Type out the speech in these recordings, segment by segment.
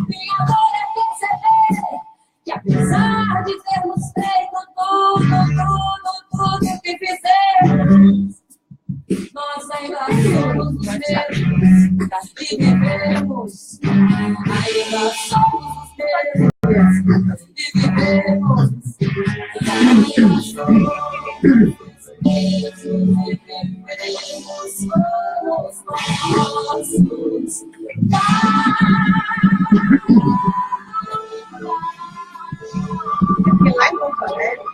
Minha dor é perceber que apesar de termos feito tudo que fizemos, nós ainda somos os mesmos que vivemos. Ainda somos os mesmos que vivemos. Ainda somos os mesmos que vivemos. Somos nossos Porque lá em Porto Alegre,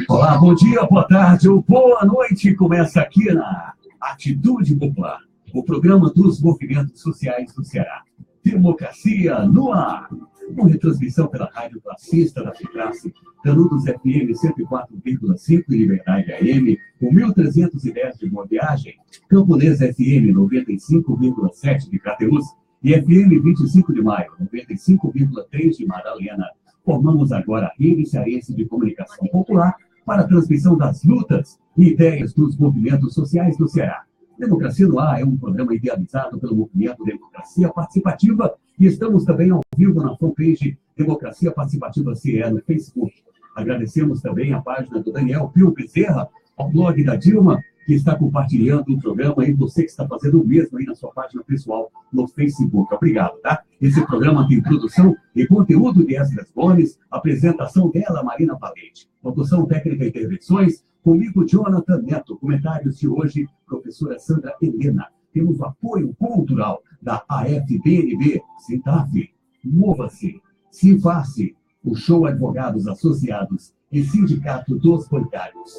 Olá, bom dia, boa tarde ou boa noite. Começa aqui na Atitude Popular, o programa dos movimentos sociais do Ceará. Democracia no ar. Com retransmissão pela Rádio Classista da Ficrace, Canudos FM 104,5 e Liberdade AM, com 1310 de Boa Viagem, Camponesa FM 95,7 de Crateús e FM 25 de Maio, 95,3 de Madalena. Formamos agora a Rede Cearense de Comunicação Popular para a transmissão das lutas e ideias dos movimentos sociais do Ceará. Democracia no Ar é um programa idealizado pelo movimento Democracia Participativa e estamos também ao vivo na fanpage Democracia Participativa CE no Facebook. Agradecemos também a página do Daniel Pio Bezerra, ao blog da Dilma, que está compartilhando o programa, e você que está fazendo o mesmo aí na sua página pessoal no Facebook. Obrigado, tá? Esse programa tem produção e conteúdo de Esdras Gomes, apresentação dela, Marina Valente, produção técnica e intervenções, comigo, Jonathan Neto, comentários de hoje, professora Sandra Helena. Temos o apoio cultural da AFBNB, Sintaf, Mova-se, Sinface, o Show Advogados Associados e Sindicato dos Bancários.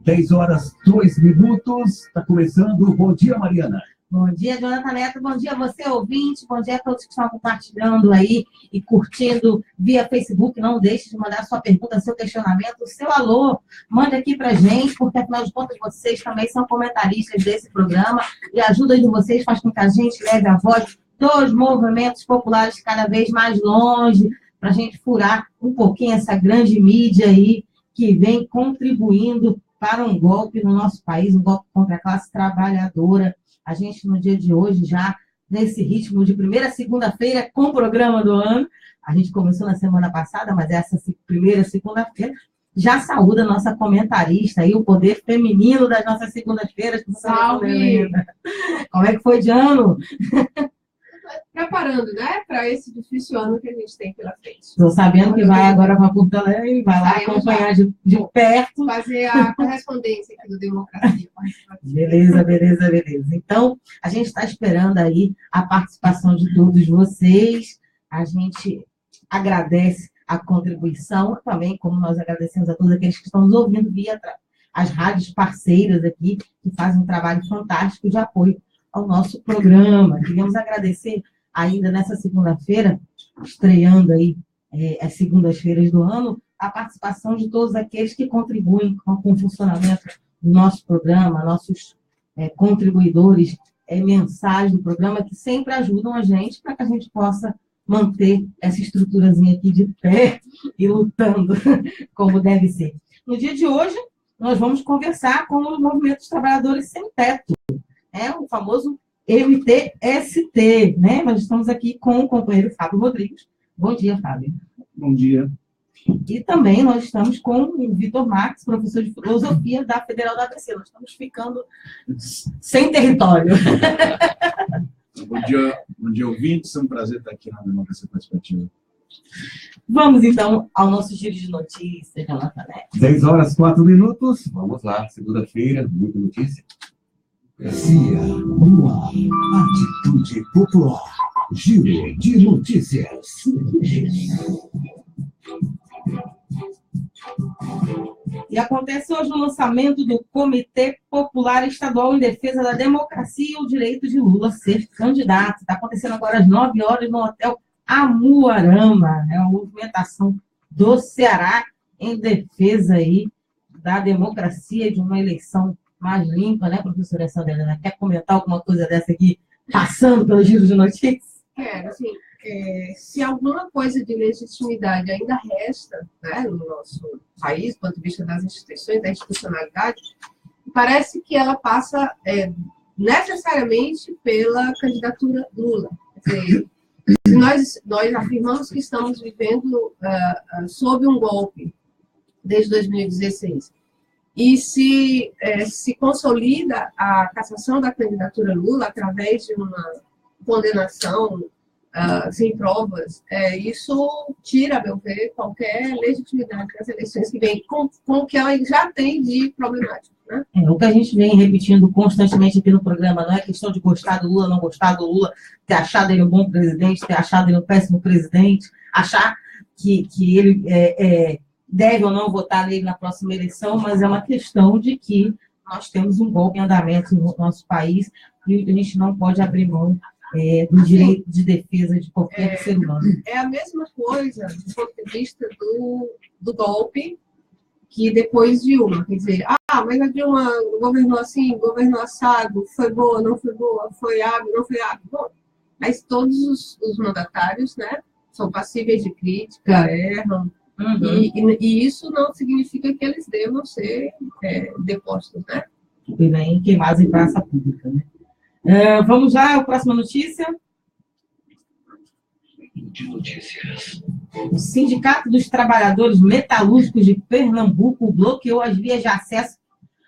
10h02. Está começando. Bom dia, Mariana. Bom dia, Jonathan Neto. Bom dia, você ouvinte. Bom dia a todos que estão compartilhando aí e curtindo via Facebook. Não deixe de mandar sua pergunta, seu questionamento, seu alô. Mande aqui pra gente, porque afinal de contas vocês também são comentaristas desse programa e a ajuda de vocês faz com que a gente leve a voz dos movimentos populares cada vez mais longe, para a gente furar um pouquinho essa grande mídia aí que vem contribuindo para um golpe no nosso país, um golpe contra a classe trabalhadora. A gente, no dia de hoje, já nesse ritmo de primeira segunda-feira, com o programa do ano, a gente começou na semana passada, mas essa primeira segunda-feira, já saúda a nossa comentarista aí, o poder feminino das nossas segundas-feiras. Salve! Como é que foi de ano? Preparando, né, para esse difícil ano que a gente tem pela frente. Estou sabendo que vai agora para Porto Alegre, vai lá acompanhar de perto. Fazer a correspondência aqui do Democracia. Beleza. Então, a gente está esperando aí a participação de todos vocês. A gente agradece a contribuição, também como nós agradecemos a todos aqueles que estão nos ouvindo via as rádios parceiras aqui, que fazem um trabalho fantástico de apoio ao nosso programa. Queremos agradecer ainda nessa segunda-feira, estreando aí as segundas-feiras do ano, a participação de todos aqueles que contribuem com o funcionamento do nosso programa, nossos contribuidores mensais do programa, que sempre ajudam a gente para que a gente possa manter essa estruturazinha aqui de pé e lutando como deve ser. No dia de hoje, nós vamos conversar com o Movimento dos Trabalhadores Sem Teto, o famoso MTST, né? Nós estamos aqui com o companheiro Fábio Rodrigues. Bom dia, Fábio. Bom dia. E também nós estamos com o Vitor Marques, professor de filosofia da Federal da ABC. Nós estamos ficando sem território. Bom dia, ouvintes. É um prazer estar aqui na Democracia Participativa. Vamos, então, ao nosso giro de notícias, Jonathan Neto. 10h04. Vamos lá, segunda-feira, muita notícia. Democracia no ar. Atitude Popular. Giro de notícias. E acontece hoje o lançamento do Comitê Popular Estadual em Defesa da Democracia e o Direito de Lula ser candidato. Está acontecendo agora às 9h no Hotel Amuarama. É uma movimentação do Ceará em defesa aí da democracia, de uma eleição mais limpa, né, professora Sandra? Quer comentar alguma coisa dessa aqui, passando pelo giro de notícias? Quero, assim, se alguma coisa de legitimidade ainda resta, né, no nosso país, do ponto de vista das instituições, da institucionalidade, parece que ela passa necessariamente pela candidatura Lula. Quer dizer, nós afirmamos que estamos vivendo sob um golpe desde 2016, e se consolida a cassação da candidatura Lula através de uma condenação sem provas, isso tira, a meu ver, qualquer legitimidade das eleições que vem com o que ela já tem de problemático. Né? O que a gente vem repetindo constantemente aqui no programa não é questão de gostar do Lula, não gostar do Lula, ter achado ele um bom presidente, ter achado ele um péssimo presidente, achar que ele deve ou não votar nele na próxima eleição, mas é uma questão de que nós temos um golpe em andamento no nosso país e a gente não pode abrir mão do direito de defesa de qualquer ser humano. É a mesma coisa do ponto de vista do golpe que depois Dilma. Quer dizer, mas a Dilma governou assim, governou assado, foi boa, não foi boa, foi hábil, não foi hábil. Bom, mas todos os mandatários, né, são passíveis de crítica, erram, e isso não significa que eles devam ser depostos, né? E nem queimados em praça pública, né? Vamos lá, a próxima notícia. De notícias. O Sindicato dos Trabalhadores Metalúrgicos de Pernambuco bloqueou as vias de acesso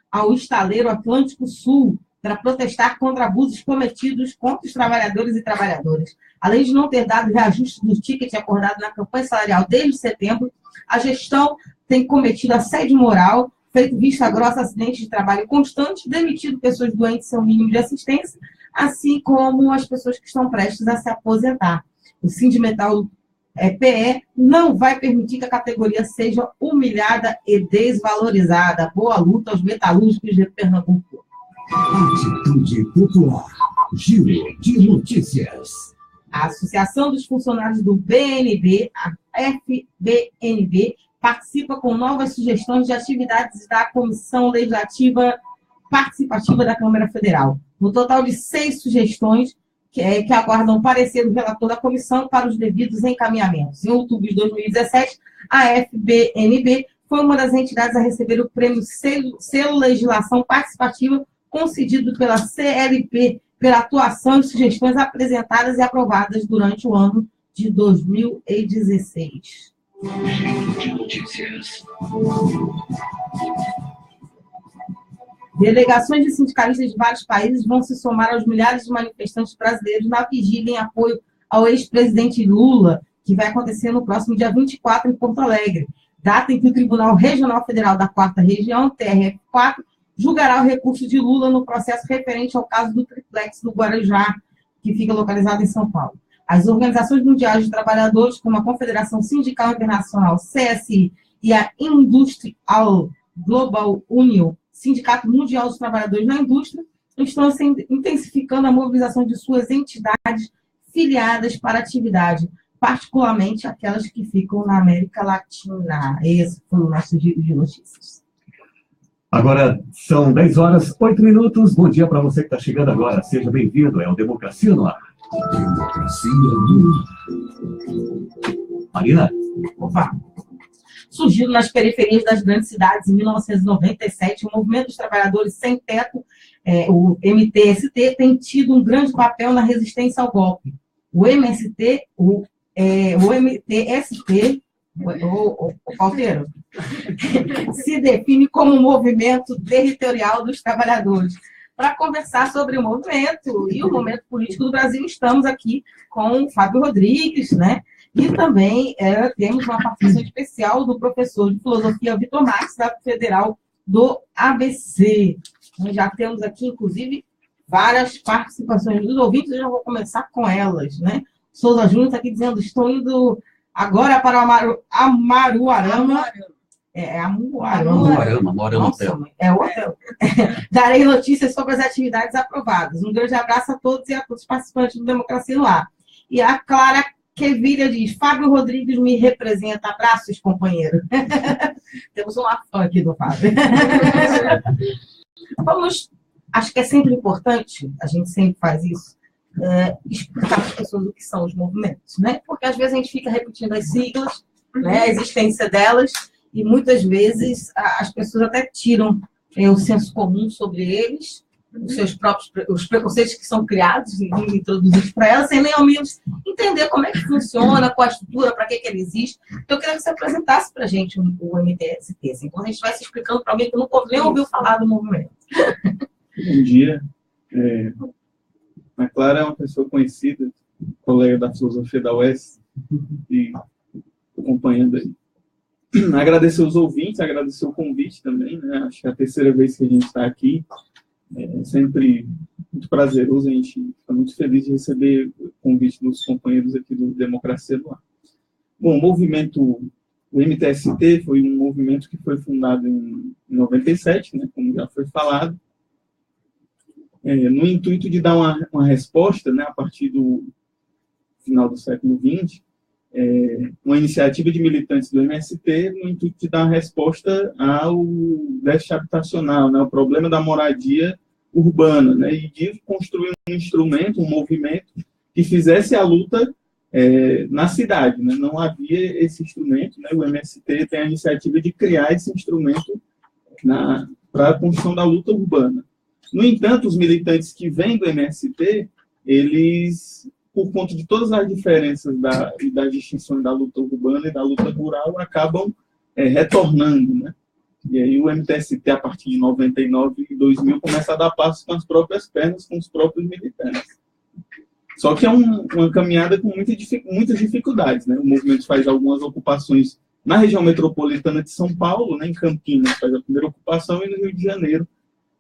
ao estaleiro Atlântico Sul para protestar contra abusos cometidos contra os trabalhadores e trabalhadoras. Além de não ter dado reajuste do ticket acordado na campanha salarial desde setembro, a gestão tem cometido assédio moral, feito vista grossa a acidentes de trabalho constantes, demitido pessoas doentes sem o mínimo de assistência, assim como as pessoas que estão prestes a se aposentar. O Sindimetal PE não vai permitir que a categoria seja humilhada e desvalorizada. Boa luta aos metalúrgicos de Pernambuco. Atitude Popular. Giro de notícias. A Associação dos Funcionários do BNB, a FBNB, participa com novas sugestões de atividades da Comissão Legislativa Participativa da Câmara Federal. No total de 6 sugestões que aguardam parecer do relator da comissão para os devidos encaminhamentos. Em outubro de 2017, a FBNB foi uma das entidades a receber o prêmio Selo Legislação Participativa concedido pela CLP pela atuação e sugestões apresentadas e aprovadas durante o ano de 2016. De notícias. Delegações de sindicalistas de vários países vão se somar aos milhares de manifestantes brasileiros na vigília em apoio ao ex-presidente Lula, que vai acontecer no próximo dia 24 em Porto Alegre, data em que o Tribunal Regional Federal da 4ª Região, TRF4, julgará o recurso de Lula no processo referente ao caso do triplex do Guarujá, que fica localizado em São Paulo. As organizações mundiais de trabalhadores, como a Confederação Sindical Internacional, CSI, e a Industrial Global Union, Sindicato Mundial dos Trabalhadores na Indústria, estão intensificando a mobilização de suas entidades filiadas para a atividade, particularmente aquelas que ficam na América Latina. Esse foi o nosso giro de notícias. Agora são 10h08. Bom dia para você que está chegando agora. Seja bem-vindo. É o Democracia no Ar. Democracia no Ar. Marina? Opa! Surgiu nas periferias das grandes cidades em 1997, o Movimento dos Trabalhadores Sem Teto, o MTST, tem tido um grande papel na resistência ao golpe. O MTST, o Palteiro, se define como um movimento territorial dos trabalhadores. Para conversar sobre o movimento e o momento político do Brasil, estamos aqui com o Fábio Rodrigues, né? E também temos uma participação especial do professor de filosofia Vitor Marques, da Federal do ABC. Nós já temos aqui, inclusive, várias participações dos ouvintes, eu já vou começar com elas, né? Souza Júnior está aqui dizendo, estou indo agora para Amaruarama. Amaruarama, mora no hotel. É o hotel. Darei notícias sobre as atividades aprovadas. Um grande abraço a todos e a todos os participantes do Democracia no Ar. E a Clara Quevilha diz, Fábio Rodrigues me representa. Abraços, companheiro. Temos uma fã aqui do Fábio. Acho que é sempre importante, a gente sempre faz isso, explicar para as pessoas o que são os movimentos, né? Porque às vezes a gente fica repetindo as siglas, né, a existência delas, e muitas vezes as pessoas até tiram o senso comum sobre eles, os seus próprios os preconceitos que são criados e introduzidos para elas, sem nem ao menos entender como é que funciona, qual a estrutura, para que ele existe. Então, eu queria que você apresentasse para a gente o MTST, assim, quando a gente vai se explicando para alguém que nunca nem ouviu falar do movimento. Bom dia. A Clara é uma pessoa conhecida, colega da filosofia da UES, e acompanhando aí. Agradecer os ouvintes, agradecer o convite também, né? Acho que é a terceira vez que a gente está aqui. É sempre muito prazeroso, a gente fica muito feliz de receber o convite dos companheiros aqui do Democracia no Ar. Bom, o MTST foi um movimento que foi fundado em 97, né, como já foi falado, no intuito de dar uma resposta, né, a partir do final do século XX, uma iniciativa de militantes do MST no intuito de dar resposta ao déficit habitacional, né, o problema da moradia urbana, né, e de construir um instrumento, um movimento que fizesse a luta na cidade. Né, não havia esse instrumento, né, o MST tem a iniciativa de criar esse instrumento para a construção da luta urbana. No entanto, os militantes que vêm do MST, eles, por conta de todas as diferenças e das distinções da luta urbana e da luta rural, acabam retornando, né? E aí o MTST, a partir de 99 e 2000, começa a dar passos com as próprias pernas, com os próprios militantes. Só que é uma caminhada com muitas dificuldades, né? O movimento faz algumas ocupações na região metropolitana de São Paulo, né? Em Campinas faz a primeira ocupação, e no Rio de Janeiro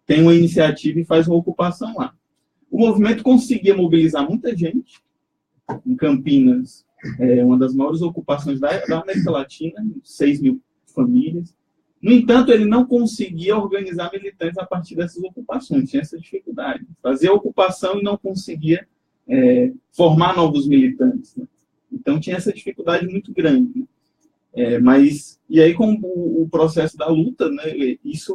tem uma iniciativa e faz uma ocupação lá. O movimento conseguia mobilizar muita gente. Em Campinas, uma das maiores ocupações da América Latina, 6 mil famílias. No entanto, ele não conseguia organizar militantes a partir dessas ocupações, tinha essa dificuldade. Fazia a ocupação e não conseguia formar novos militantes. Né? Então, tinha essa dificuldade muito grande. Né? E aí, com o processo da luta, né, isso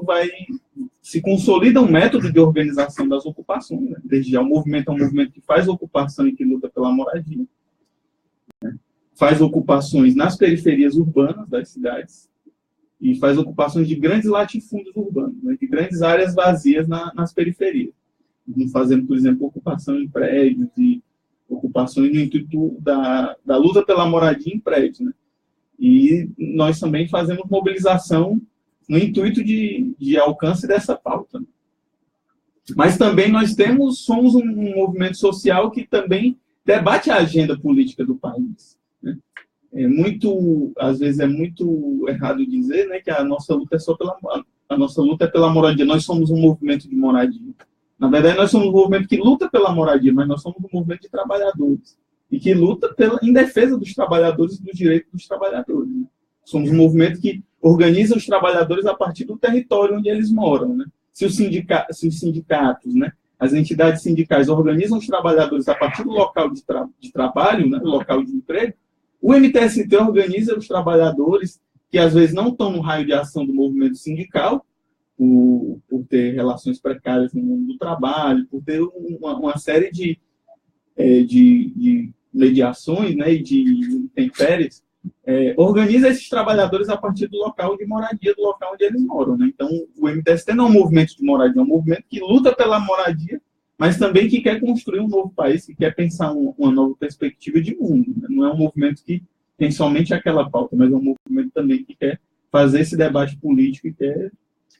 se consolida um método de organização das ocupações. Né? Desde já, o movimento é um movimento que faz ocupação e que luta pela moradia. Né? Faz ocupações nas periferias urbanas das cidades e faz ocupações de grandes latifúndios urbanos, né? De grandes áreas vazias nas periferias. Fazendo, por exemplo, ocupação em prédios e ocupações no intuito da luta pela moradia em prédios. Né? E nós também fazemos mobilização no intuito de alcance dessa pauta. Mas também somos um movimento social que também debate a agenda política do país. Né? Às vezes é muito errado dizer, né, que a nossa luta é pela moradia. Nós somos um movimento de moradia. Na verdade, nós somos um movimento que luta pela moradia, mas nós somos um movimento de trabalhadores. E que luta em defesa dos trabalhadores e dos direitos dos trabalhadores. Né? Somos um movimento que organiza os trabalhadores a partir do território onde eles moram. Né? Se os sindicatos, né, as entidades sindicais organizam os trabalhadores a partir do local de trabalho, né, local de emprego, o MTST organiza os trabalhadores que às vezes não estão no raio de ação do movimento sindical, por ter relações precárias no mundo do trabalho, por ter uma série de mediações, né, e de intempéries, organiza esses trabalhadores a partir do local de moradia, do local onde eles moram. Né? Então, o MTST não é um movimento de moradia, é um movimento que luta pela moradia, mas também que quer construir um novo país, que quer pensar uma nova perspectiva de mundo. Né? Não é um movimento que tem somente aquela pauta, mas é um movimento também que quer fazer esse debate político e quer...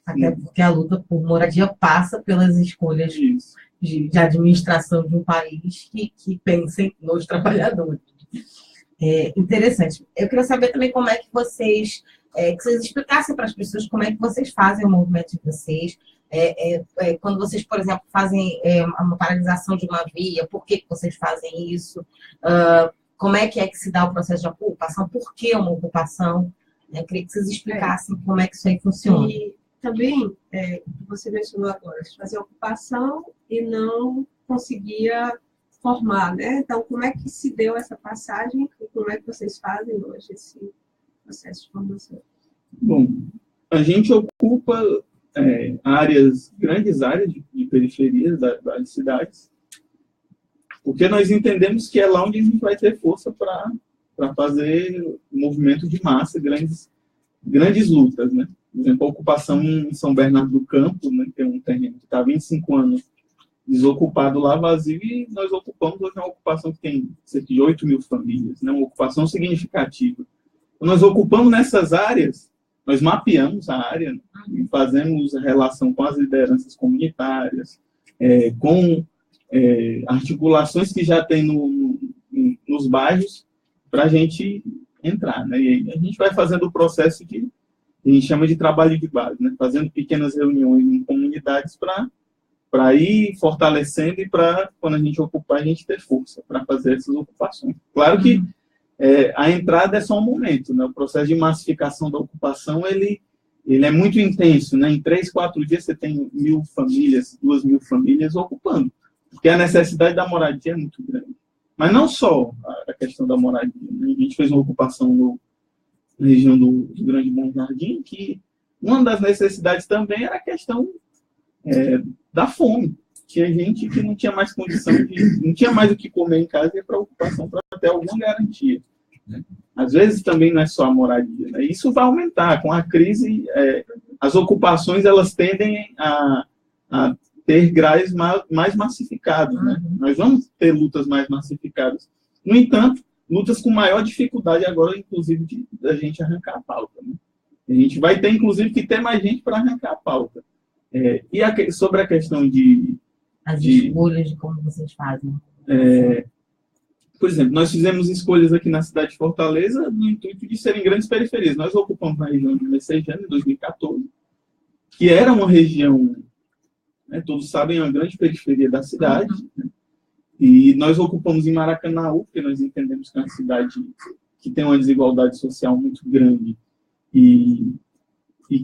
Até porque a luta por moradia passa pelas escolhas de administração de um país que pensem nos trabalhadores. Interessante. Eu queria saber também como é que vocês explicassem para as pessoas como é que vocês fazem o movimento de vocês. Quando vocês, por exemplo, fazem uma paralisação de uma via, por que vocês fazem isso? Como é que se dá o processo de ocupação? Por que uma ocupação? Eu queria que vocês explicassem como é que isso aí funciona. E também, você mencionou agora, fazer ocupação e não conseguia formar, né? Então, como é que se deu essa passagem e como é que vocês fazem hoje esse processo de formação? Bom, a gente ocupa grandes áreas de periferias das cidades, Porque nós entendemos que é lá onde a gente vai ter força para fazer movimento de massa, grandes lutas, né? Por exemplo, a ocupação em São Bernardo do Campo, né, que é um terreno que está há 25 anos desocupado lá, vazio, e nós ocupamos hoje uma ocupação que tem cerca de 8 mil famílias, né, uma ocupação significativa. Então, nós ocupamos nessas áreas, nós mapeamos a área, né, e fazemos relação com as lideranças comunitárias, com articulações que já tem nos bairros, para a gente entrar, né? E aí a gente vai fazendo o processo que a gente chama de trabalho de base, né? Fazendo pequenas reuniões em comunidades para ir fortalecendo e para, quando a gente ocupar, a gente ter força para fazer essas ocupações. Claro que a entrada é só um momento, né? O processo de massificação da ocupação, ele é muito intenso, né? Em 3, 4 dias você tem 1.000 famílias, 2.000 famílias ocupando, porque a necessidade da moradia é muito grande. Mas não só a questão da moradia, né? A gente fez uma ocupação na região do Grande Bom Jardim, que uma das necessidades também era a questão da fome. Tinha gente que não tinha mais condição, não tinha mais o que comer em casa e ia para a ocupação para ter alguma garantia. Às vezes também não é só a moradia, né? Isso vai aumentar. Com a crise, as ocupações elas tendem a ter graus mais massificados, né? Nós vamos ter lutas mais massificadas. No entanto, lutas com maior dificuldade agora, inclusive, da gente arrancar a pauta, né? A gente vai ter, inclusive, que ter mais gente para arrancar a pauta. E sobre a questão as escolhas de como vocês fazem. Por exemplo, nós fizemos escolhas aqui na cidade de Fortaleza no intuito de serem grandes periferias. Nós ocupamos a região de Messejana em 2014, que era uma região, né, todos sabem, uma grande periferia da cidade, né? E nós ocupamos em Maracanaú, porque nós entendemos que é uma cidade que tem uma desigualdade social muito grande e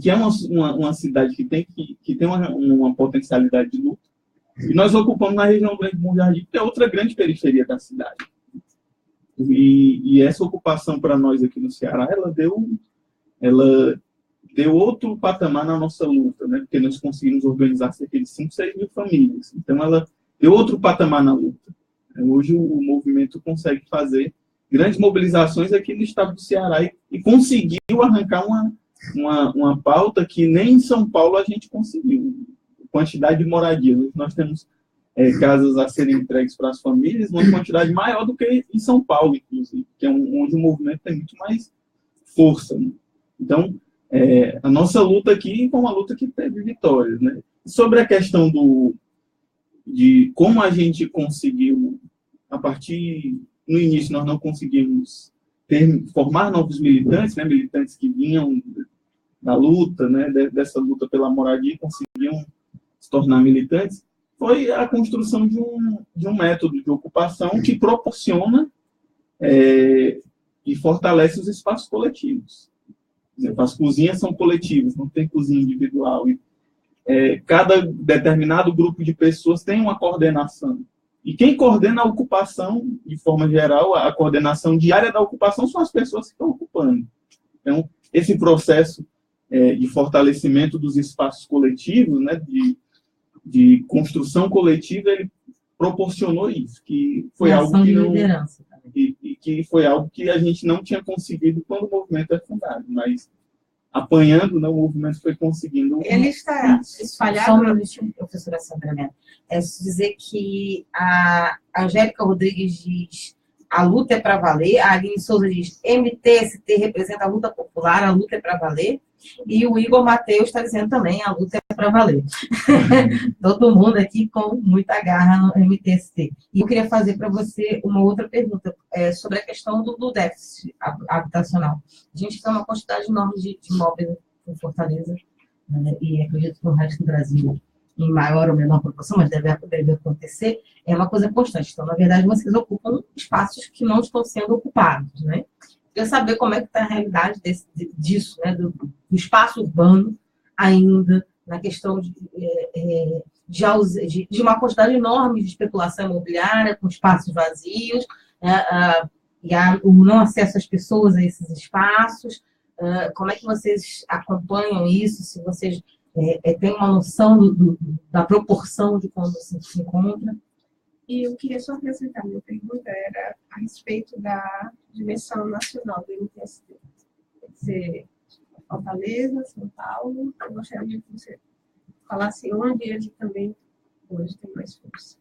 que é uma cidade que tem uma potencialidade de luta. E nós ocupamos na região do Grande Bom Jardim, que é outra grande periferia da cidade. E essa ocupação para nós aqui no Ceará, ela deu outro patamar na nossa luta, né? Porque nós conseguimos organizar cerca de 5, 6 mil famílias. Então, ela deu outro patamar na luta. Hoje, o movimento consegue fazer grandes mobilizações aqui no estado do Ceará e conseguiu arrancar uma pauta que nem em São Paulo a gente conseguiu. Quantidade de moradia. Nós temos casas a serem entregues para as famílias, uma quantidade maior do que em São Paulo, inclusive, que é onde o movimento tem muito mais força, né? Então, a nossa luta aqui foi uma luta que teve vitórias, né? Sobre a questão de como a gente conseguiu, no início nós não conseguimos formar novos militantes, né? Militantes que vinham da luta, né? Dessa luta pela moradia, conseguiam se tornar militantes, foi a construção de um método de ocupação que proporciona e fortalece os espaços coletivos. As cozinhas são coletivas, não tem cozinha individual. Cada determinado grupo de pessoas tem uma coordenação. E quem coordena a ocupação, de forma geral, a coordenação diária da ocupação são as pessoas que estão ocupando. Então, esse processo de fortalecimento dos espaços coletivos, né, de construção coletiva, ele proporcionou isso, que foi algo que não, e que foi algo que a gente não tinha conseguido quando o movimento é fundado, mas apanhando, né, o movimento foi conseguindo. Ele está espalhado. Só um minutinho, professora Sandra Mello. Dizer que a Angélica Rodrigues diz: a luta é para valer. A Aline Souza diz: MTST representa a luta popular, a luta é para valer. E o Igor Mateus está dizendo também: a luta é para valer. Todo mundo aqui com muita garra no MTST. E eu queria fazer para você uma outra pergunta sobre a questão do déficit habitacional. A gente tem uma quantidade enorme de imóveis em Fortaleza, né, e acredito que no resto do Brasil, em maior ou menor proporção, mas deve acontecer, é uma coisa constante. Então, na verdade, vocês ocupam espaços que não estão sendo ocupados, né? Queria saber como é que está a realidade disso, né, do espaço urbano ainda, na questão de uma quantidade enorme de especulação imobiliária, com espaços vazios, e o não acesso às pessoas a esses espaços. Como é que vocês acompanham isso? Se vocês têm uma noção da proporção de quando se encontra? E eu queria só acrescentar, minha pergunta era a respeito da dimensão nacional do MTST. Quer dizer, Fortaleza, São Paulo, eu gostaria que você falasse onde ele também hoje tem mais força.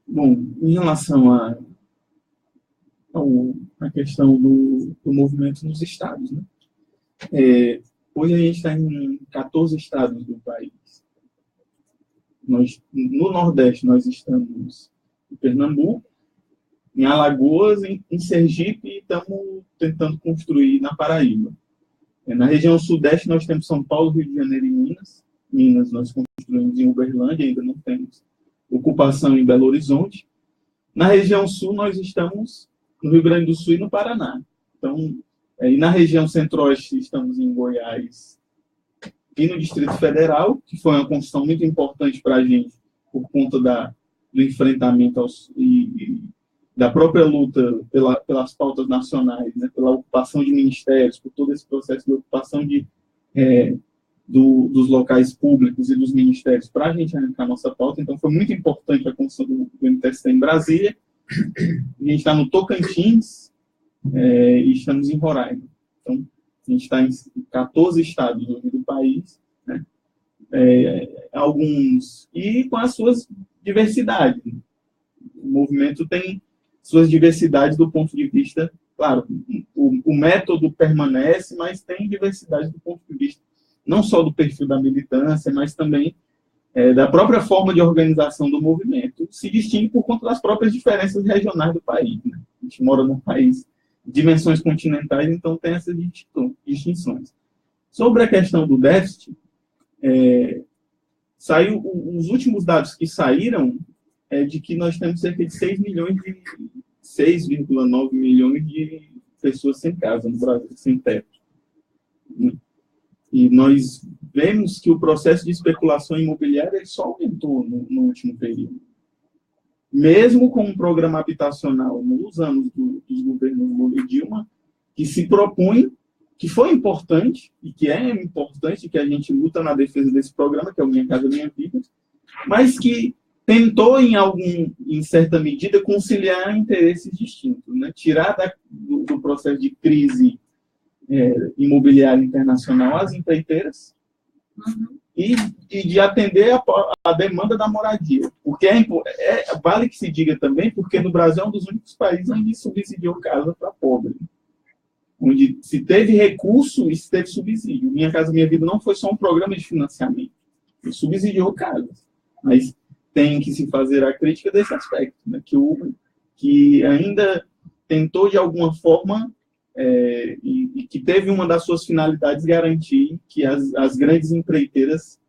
Bom, em relação à questão do movimento nos estados, né? Hoje a gente está em 14 estados do país. No Nordeste, nós estamos em Pernambuco, em Alagoas, em Sergipe, e estamos tentando construir na Paraíba. Na região Sudeste, nós temos São Paulo, Rio de Janeiro e Minas. Minas, nós construímos em Uberlândia, ainda não temos ocupação em Belo Horizonte. Na região Sul, nós estamos no Rio Grande do Sul e no Paraná. Então, e na região Centro-Oeste, estamos em Goiás e no Distrito Federal, que foi uma construção muito importante para a gente, por conta do enfrentamento e da própria luta pelas pautas nacionais, né, pela ocupação de ministérios, por todo esse processo de ocupação dos locais públicos e dos ministérios para a gente arrancar a nossa pauta. Então, foi muito importante a construção do MTST em Brasília. A gente está no Tocantins e estamos em Roraima. Então, a gente está em 14 estados do país, né? Alguns, e com as suas diversidades. O movimento tem suas diversidades do ponto de vista, claro, o método permanece, mas tem diversidade do ponto de vista não só do perfil da militância, mas também da própria forma de organização do movimento. Se distingue por conta das próprias diferenças regionais do país, né? A gente mora num país de dimensões continentais, então tem essas distinções. Sobre a questão do déficit, os últimos dados que saíram de que nós temos cerca de 6,9 milhões de pessoas sem casa no Brasil, sem teto. E nós vemos que o processo de especulação imobiliária ele só aumentou no último período. Mesmo com um programa habitacional nos anos dos governos Lula e Dilma, que se propõe, que foi importante, e que é importante, que a gente luta na defesa desse programa, que é o Minha Casa Minha Vida, mas que tentou, em certa medida, conciliar interesses distintos, né? Tirar do processo de crise imobiliária internacional as empreiteiras e de atender a demanda da moradia. Porque vale que se diga também, porque no Brasil é um dos únicos países onde subsidiou casa para pobre. Onde se teve recurso e se teve subsídio. Minha Casa Minha Vida não foi só um programa de financiamento. Ele subsidiou casas. Mas tem que se fazer a crítica desse aspecto, né? Que ainda tentou, de alguma forma, e que teve uma das suas finalidades garantir que as grandes empreiteiras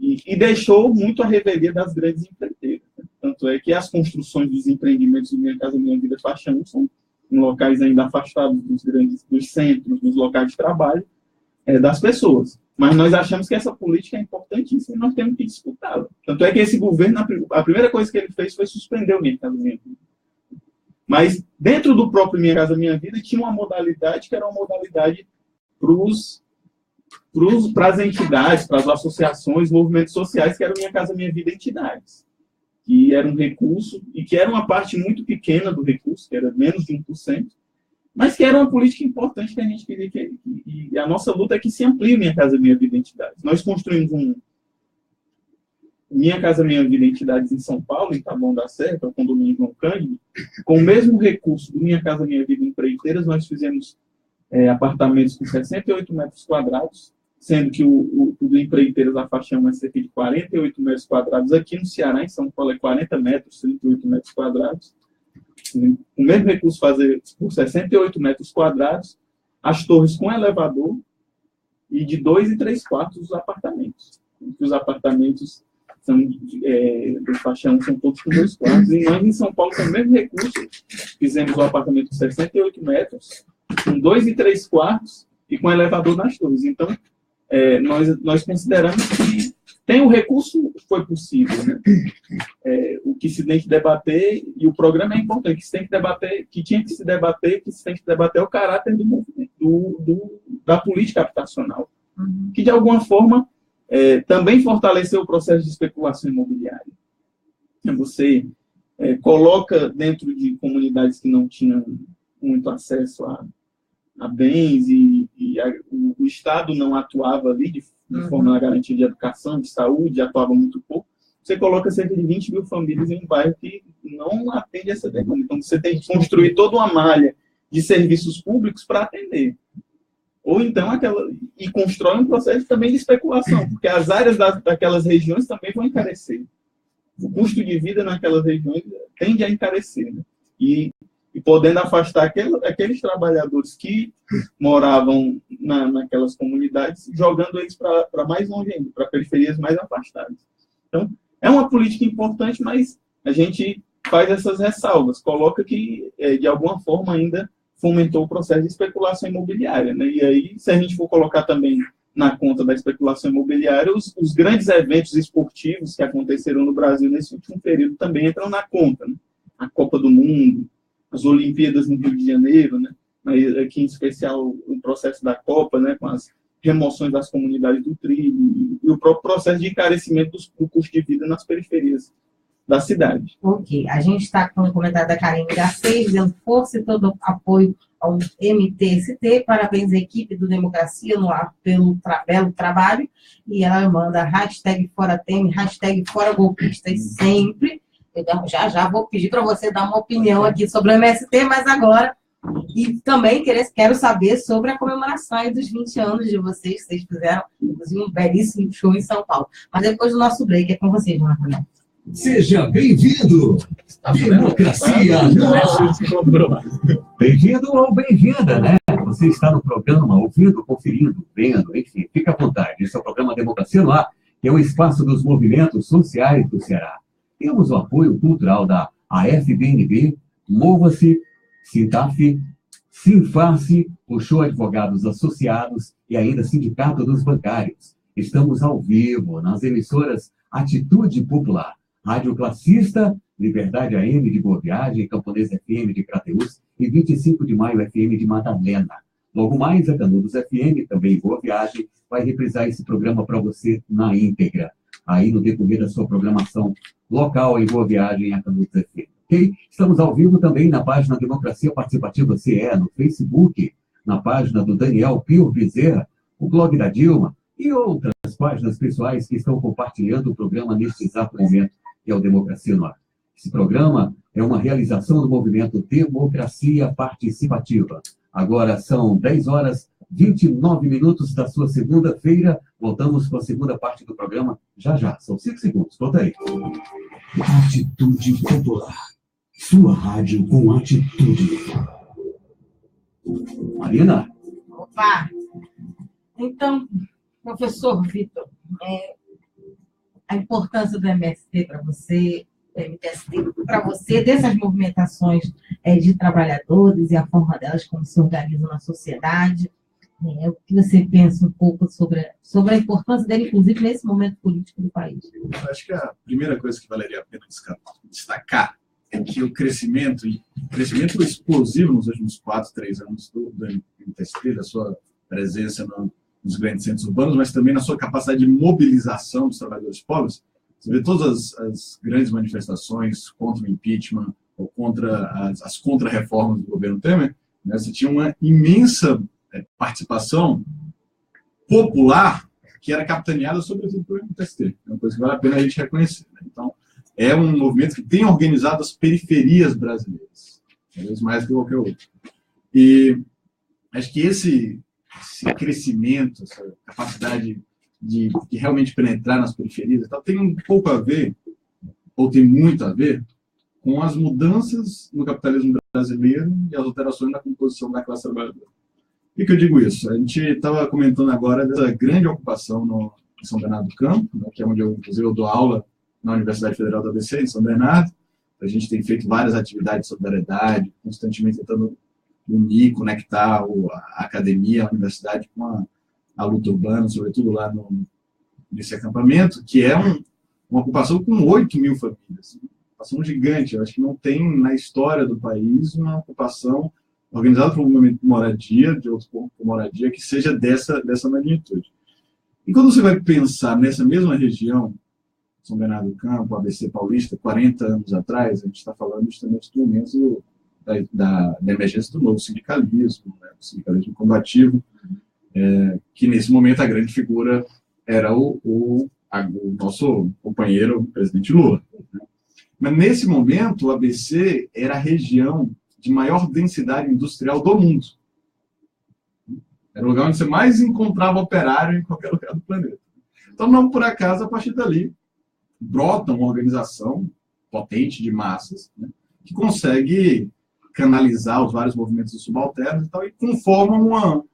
e deixou muito a revelia das grandes empreiteiras. Né? Tanto é que as construções dos empreendimentos do Minha Casa Minha Vida Faixa 1 são em locais ainda afastados dos centros, dos locais de trabalho das pessoas. Mas nós achamos que essa política é importantíssima e nós temos que discutá-la. Tanto é que esse governo, a primeira coisa que ele fez foi suspender o Minha Casa Minha Vida. Mas, dentro do próprio Minha Casa Minha Vida, tinha uma modalidade que era uma modalidade para as entidades, para as associações, movimentos sociais, que era o Minha Casa Minha Vida Entidades. Que era um recurso, e que era uma parte muito pequena do recurso, que era menos de 1%, mas que era uma política importante que a gente queria e a nossa luta é que se amplie Minha Casa Minha Vida Entidades. Nós construímos Minha Casa Minha Vida Entidades em São Paulo, em Taboão da Serra, que é o condomínio João Cândido. Com o mesmo recurso do Minha Casa Minha Vida Empreiteiras, nós fizemos apartamentos com 68 metros quadrados, sendo que o do Empreiteiras, a faixa 1 é cerca de 48 metros quadrados. Aqui no Ceará, em São Paulo, é 40 metros, 38 metros quadrados. O mesmo recurso fazer por 68 metros quadrados, as torres com elevador e de 2 e 3 quartos os apartamentos. Os apartamentos do faixa 1 são todos com 2 quartos. E nós, em São Paulo, com o mesmo recurso, fizemos um apartamento de 68 metros, com 2 e 3 quartos e com elevador nas torres. Então, nós consideramos que tem o recurso, foi possível, né? O que se tem que debater, e o programa é importante, que se tem que debater, que tinha que se debater, que se tem que debater é o caráter do movimento, da política habitacional, que de alguma forma também fortaleceu o processo de especulação imobiliária. Você coloca dentro de comunidades que não tinham muito acesso a bens o Estado não atuava ali de forma na garantia de educação, de saúde, atuava muito pouco. Você coloca cerca de 20 mil famílias em um bairro que não atende essa demanda. Então, você tem que construir toda uma malha de serviços públicos para atender. Ou então, e constrói um processo também de especulação, porque as áreas daquelas regiões também vão encarecer. O custo de vida naquelas regiões tende a encarecer, né? E podendo afastar aqueles trabalhadores que moravam naquelas comunidades, jogando eles para mais longe ainda, para periferias mais afastadas. Então, é uma política importante, mas a gente faz essas ressalvas, coloca que, de alguma forma, ainda fomentou o processo de especulação imobiliária, né? E aí, se a gente for colocar também na conta da especulação imobiliária, os grandes eventos esportivos que aconteceram no Brasil nesse último período também entram na conta, né? A Copa do Mundo, as Olimpíadas no Rio de Janeiro, né? Mas aqui em especial o processo da Copa, né? Com as remoções das comunidades do trigo e o próprio processo de encarecimento do custo de vida nas periferias da cidade. Ok, a gente está com o comentário da Karine Garcês, dizendo força e todo apoio ao MTST, parabéns à equipe do Democracia no ar pelo belo trabalho, e ela manda hashtag fora Temer, hashtag fora golpistas sempre. Eu já vou pedir para você dar uma opinião aqui sobre o MST, mas agora, e também quero saber sobre a comemoração aí dos 20 anos de vocês fizeram, inclusive, um belíssimo show em São Paulo. Mas depois do nosso break é com vocês, Marcelo. Seja bem-vindo! Democracia no ar! Bem-vindo ou bem-vinda, né? Você está no programa, ouvindo, conferindo, vendo, enfim, fica à vontade. Esse é o programa Democracia no Ar, que é o espaço dos movimentos sociais do Ceará. Temos o apoio cultural da AFBNB, Mova-se, Sintaf, Sinfarce, Puxou Advogados Associados e ainda Sindicato dos Bancários. Estamos ao vivo nas emissoras Atitude Popular, Rádio Classista, Liberdade AM de Boa Viagem, Camponês FM de Crateús e 25 de Maio FM de Madalena. Logo mais, a Canudos FM, também em Boa Viagem, vai reprisar esse programa para você na íntegra, aí no decorrer da sua programação local em Boa Viagem, a Canudos FM. Okay? Estamos ao vivo também na página Democracia Participativa CE, no Facebook, na página do Daniel Pio Bezerra, o blog da Dilma e outras páginas pessoais que estão compartilhando o programa neste exato momento, que é o Democracia no Ar. Esse programa é uma realização do movimento Democracia Participativa. Agora são 10 horas 29 minutos da sua segunda-feira. Voltamos com a segunda parte do programa já. São 5 segundos. Volta aí. Atitude Popular. Sua rádio com atitude. Marina? Opa! Então, professor Vitor, a importância do MST para você, dessas movimentações de trabalhadores e a forma delas como se organizam na sociedade, o que você pensa um pouco sobre a importância dele, inclusive, nesse momento político do país? Eu acho que a primeira coisa que valeria a pena destacar é que o crescimento explosivo nos últimos 4, 3 anos do MTST, da sua presença nos grandes centros urbanos, mas também na sua capacidade de mobilização dos trabalhadores pobres. Você vê todas as grandes manifestações contra o impeachment ou contra as contra-reformas do governo Temer, né? Você tinha uma imensa participação popular que era capitaneada sobretudo pelo MTST. É uma coisa que vale a pena a gente reconhecer, né? Então, é um movimento que tem organizado as periferias brasileiras, talvez mais que qualquer outro. E acho que esse crescimento, essa capacidade de realmente penetrar nas periferias, tem um pouco a ver, ou tem muito a ver, com as mudanças no capitalismo brasileiro e as alterações na composição da classe trabalhadora. Por que eu digo isso? A gente estava comentando agora dessa grande ocupação em São Bernardo do Campo, né, que é onde inclusive eu dou aula na Universidade Federal da ABC, em São Bernardo. A gente tem feito várias atividades de solidariedade, constantemente tentando unir, conectar a academia, a universidade com a luta urbana, sobretudo lá nesse acampamento, que é uma ocupação com 8 mil famílias. Uma ocupação gigante. Eu acho que não tem na história do país uma ocupação organizada por um movimento de moradia, de outro povo por moradia, que seja dessa magnitude. E quando você vai pensar nessa mesma região, São Bernardo do Campo, ABC Paulista, 40 anos atrás, a gente está falando justamente do momento da emergência do novo sindicalismo, né, do sindicalismo combativo, que nesse momento a grande figura era o nosso companheiro, o presidente Lula. Né? Mas nesse momento, o ABC era a região de maior densidade industrial do mundo. Era o lugar onde você mais encontrava operário em qualquer lugar do planeta. Então, não por acaso, a partir dali, brota uma organização potente de massas, né, que consegue canalizar os vários movimentos subalternos e tal, e conformam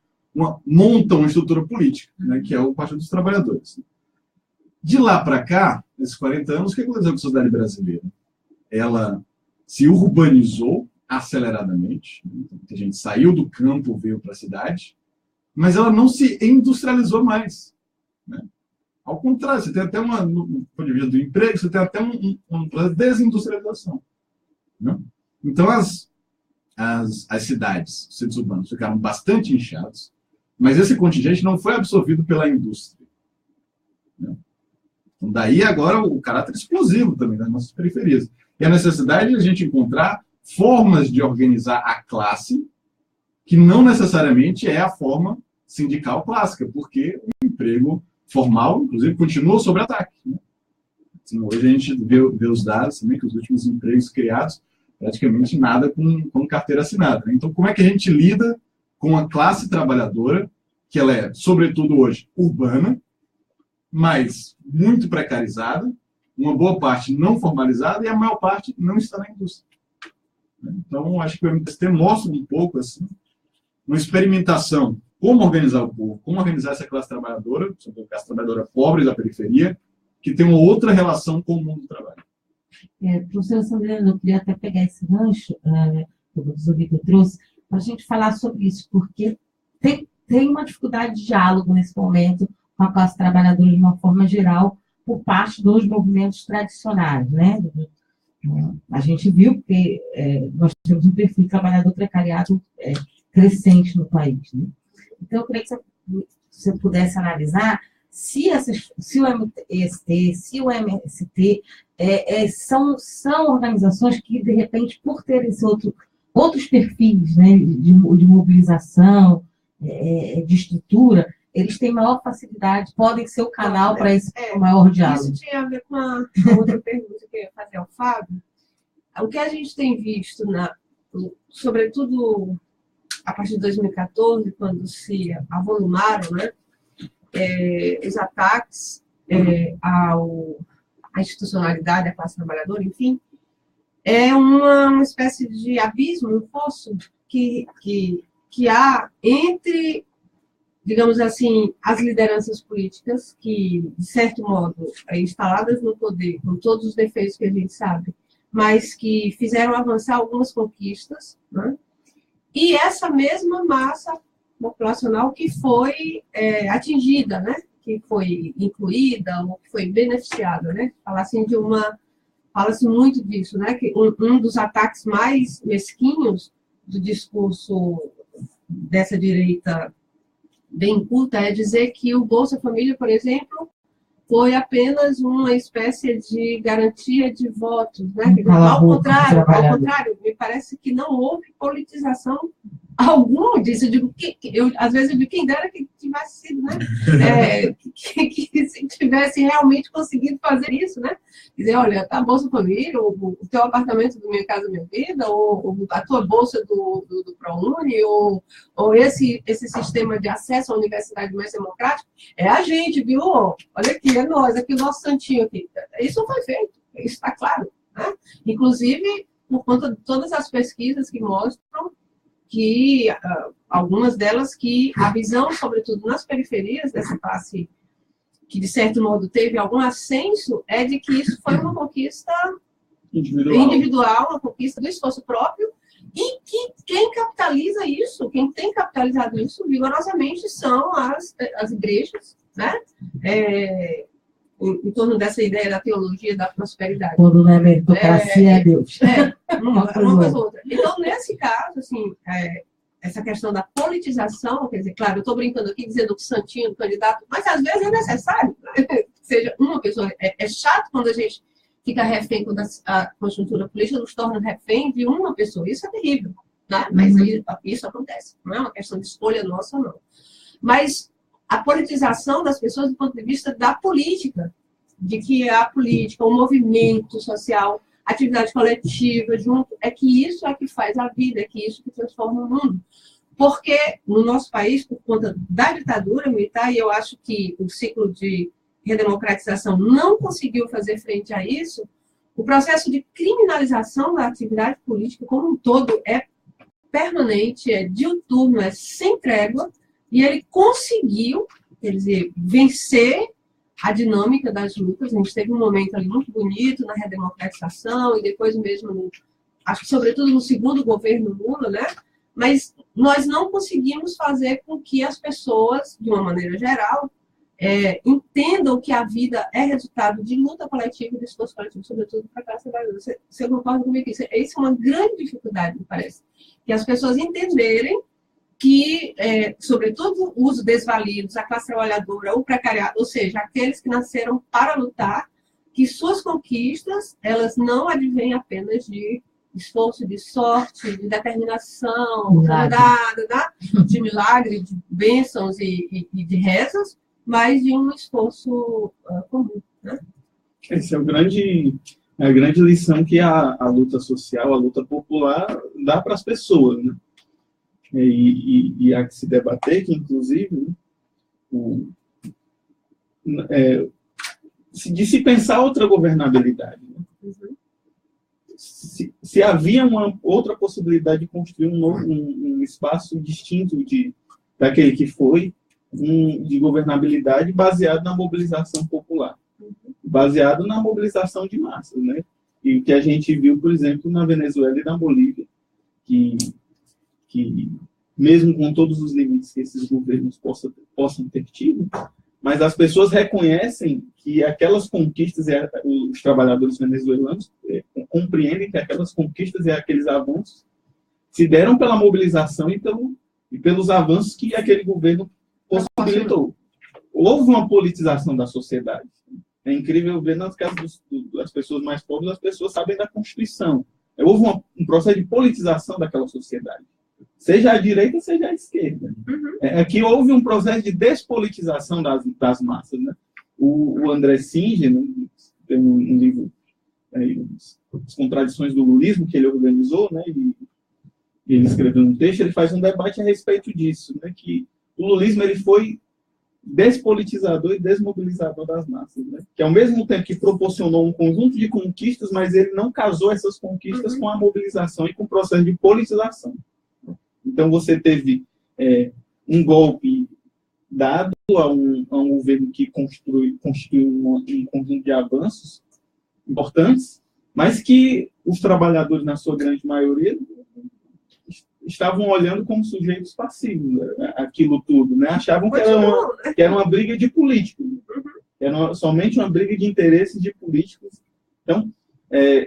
montam uma estrutura política, né, que é o Partido dos Trabalhadores. De lá para cá, nesses 40 anos, o que aconteceu com a sociedade brasileira? Ela se urbanizou aceleradamente, a gente saiu do campo, veio para a cidade, mas ela não se industrializou mais. Né? Ao contrário, você tem até no ponto de vista do emprego, você tem até uma desindustrialização. Né? Então, as cidades, os centros urbanos, ficaram bastante inchados, mas esse contingente não foi absorvido pela indústria. Né? Então, daí agora o caráter explosivo também das nossas periferias. E a necessidade de a gente encontrar formas de organizar a classe que não necessariamente é a forma sindical clássica, porque o emprego formal, inclusive, continua sob ataque. Né? Assim, hoje a gente vê os dados também, que os últimos empregos criados, praticamente nada com carteira assinada. Né? Então, como é que a gente lida com a classe trabalhadora, que ela é, sobretudo hoje, urbana, mas muito precarizada, uma boa parte não formalizada e a maior parte não está na indústria. Então, acho que o MTST mostra um pouco assim, uma experimentação, como organizar o povo, como organizar essa classe trabalhadora, a classe trabalhadora pobre da periferia, que tem uma outra relação com o mundo do trabalho. Professora Sandrina, eu queria até pegar esse gancho, que o professor Vitor trouxe, para a gente falar sobre isso, porque tem uma dificuldade de diálogo nesse momento com a classe trabalhadora de uma forma geral, por parte dos movimentos tradicionais, né? A gente viu que nós temos um perfil de trabalhador precariado crescente no país, né? Então, eu queria que você pudesse analisar se o MTST, se o MST são organizações que, de repente, por ter outros perfis, né, de mobilização, de estrutura, eles têm maior facilidade, podem ser o canal para esse maior diálogo. Isso tinha a ver com a outra pergunta que eu ia fazer ao Fábio. O que a gente tem visto, sobretudo a partir de 2014, quando se avolumaram, né, os ataques à institucionalidade, à classe trabalhadora, enfim, é uma espécie de abismo, um fosso que há entre, digamos assim, as lideranças políticas que, de certo modo, instaladas no poder, com todos os defeitos que a gente sabe, mas que fizeram avançar algumas conquistas, né? E essa mesma massa populacional que foi atingida, né? Que foi incluída ou que foi beneficiada, né? Fala-se muito disso, né? Que um dos ataques mais mesquinhos do discurso dessa direita bem culta é dizer que o Bolsa Família, por exemplo, foi apenas uma espécie de garantia de votos, né? Ao contrário, me parece que não houve politização alguma disso. Eu digo às vezes eu digo quem dera que tivesse sido, né? Que se tivesse realmente conseguido fazer isso, né? Dizer, olha, a Bolsa Família, o teu apartamento do Minha Casa Minha Vida, ou a tua bolsa do ProUni, ou esse sistema de acesso à universidade mais democrática, é a gente, viu? Olha aqui, é nós, aqui o nosso santinho aqui. Isso não foi feito, isso está claro, né? Inclusive, por conta de todas as pesquisas que mostram que, algumas delas, que a visão, sobretudo nas periferias dessa classe, que de certo modo teve algum ascenso, é de que isso foi uma conquista individual, uma conquista do esforço próprio, e que quem capitaliza isso, quem tem capitalizado isso vigorosamente são as igrejas, né? Em torno dessa ideia da teologia da prosperidade. Quando não é meritocracia, é Deus. Uma coisa ou outra. Então, nesse caso, assim, essa questão da politização, quer dizer, claro, eu estou brincando aqui dizendo que santinho do candidato, mas às vezes é necessário seja uma pessoa. É chato quando a gente fica refém, quando a conjuntura política nos torna refém de uma pessoa. Isso é terrível, né? Mas isso acontece. Não é uma questão de escolha nossa, não. Mas a politização das pessoas do ponto de vista da política, de que a política, o movimento social, atividade coletiva, junto, é que isso é que faz a vida, é que isso que transforma o mundo. Porque no nosso país, por conta da ditadura militar, e eu acho que o ciclo de redemocratização não conseguiu fazer frente a isso, o processo de criminalização da atividade política como um todo é permanente, é diuturno, é sem trégua, e ele conseguiu, quer dizer, vencer a dinâmica das lutas. A gente teve um momento ali muito bonito na redemocratização, e depois mesmo, acho que sobretudo no segundo governo Lula, né? Mas nós não conseguimos fazer com que as pessoas, de uma maneira geral, entendam que a vida é resultado de luta coletiva e de esforço coletivo, sobretudo para a classe trabalhadora. Você concorda comigo? Isso é uma grande dificuldade, me parece. Que as pessoas entenderem que, sobretudo, os desvalidos, a classe trabalhadora, o precariado, ou seja, aqueles que nasceram para lutar, que suas conquistas, elas não advêm apenas de esforço, de sorte, de determinação, de milagre, de bênçãos e de rezas, mas de um esforço comum. Né? Essa é a grande lição que a luta social, a luta popular dá para as pessoas, né? E há que se debater que, inclusive, de se pensar outra governabilidade. Né? Uhum. Se havia uma outra possibilidade de construir um espaço distinto daquele que foi, de governabilidade baseado na mobilização popular, baseado na mobilização de massas, né? E o que a gente viu, por exemplo, na Venezuela e na Bolívia, que mesmo com todos os limites que esses governos possam ter tido, mas as pessoas reconhecem que aquelas conquistas, os trabalhadores venezuelanos compreendem que aquelas conquistas e aqueles avanços se deram pela mobilização e pelos avanços que aquele governo possibilitou. Houve uma politização da sociedade. É incrível ver nos casos das pessoas mais pobres, as pessoas sabem da Constituição. Houve um processo de politização daquela sociedade. Seja a direita, seja a esquerda. Uhum. Aqui houve um processo de despolitização das massas. Né? O André Singer, né, tem um livro, As Contradições do Lulismo, que ele organizou, né, e ele escreveu um texto, ele faz um debate a respeito disso, né, que o lulismo ele foi despolitizador e desmobilizador das massas, né? Que ao mesmo tempo que proporcionou um conjunto de conquistas, mas ele não casou essas conquistas com a mobilização e com o processo de politização. Então você teve um golpe dado a um governo que constituiu um conjunto de avanços importantes, mas que os trabalhadores, na sua grande maioria, estavam olhando como sujeitos passivos, né, aquilo tudo, né? Achavam que era uma briga de políticos, era somente uma briga de interesses de políticos. Então,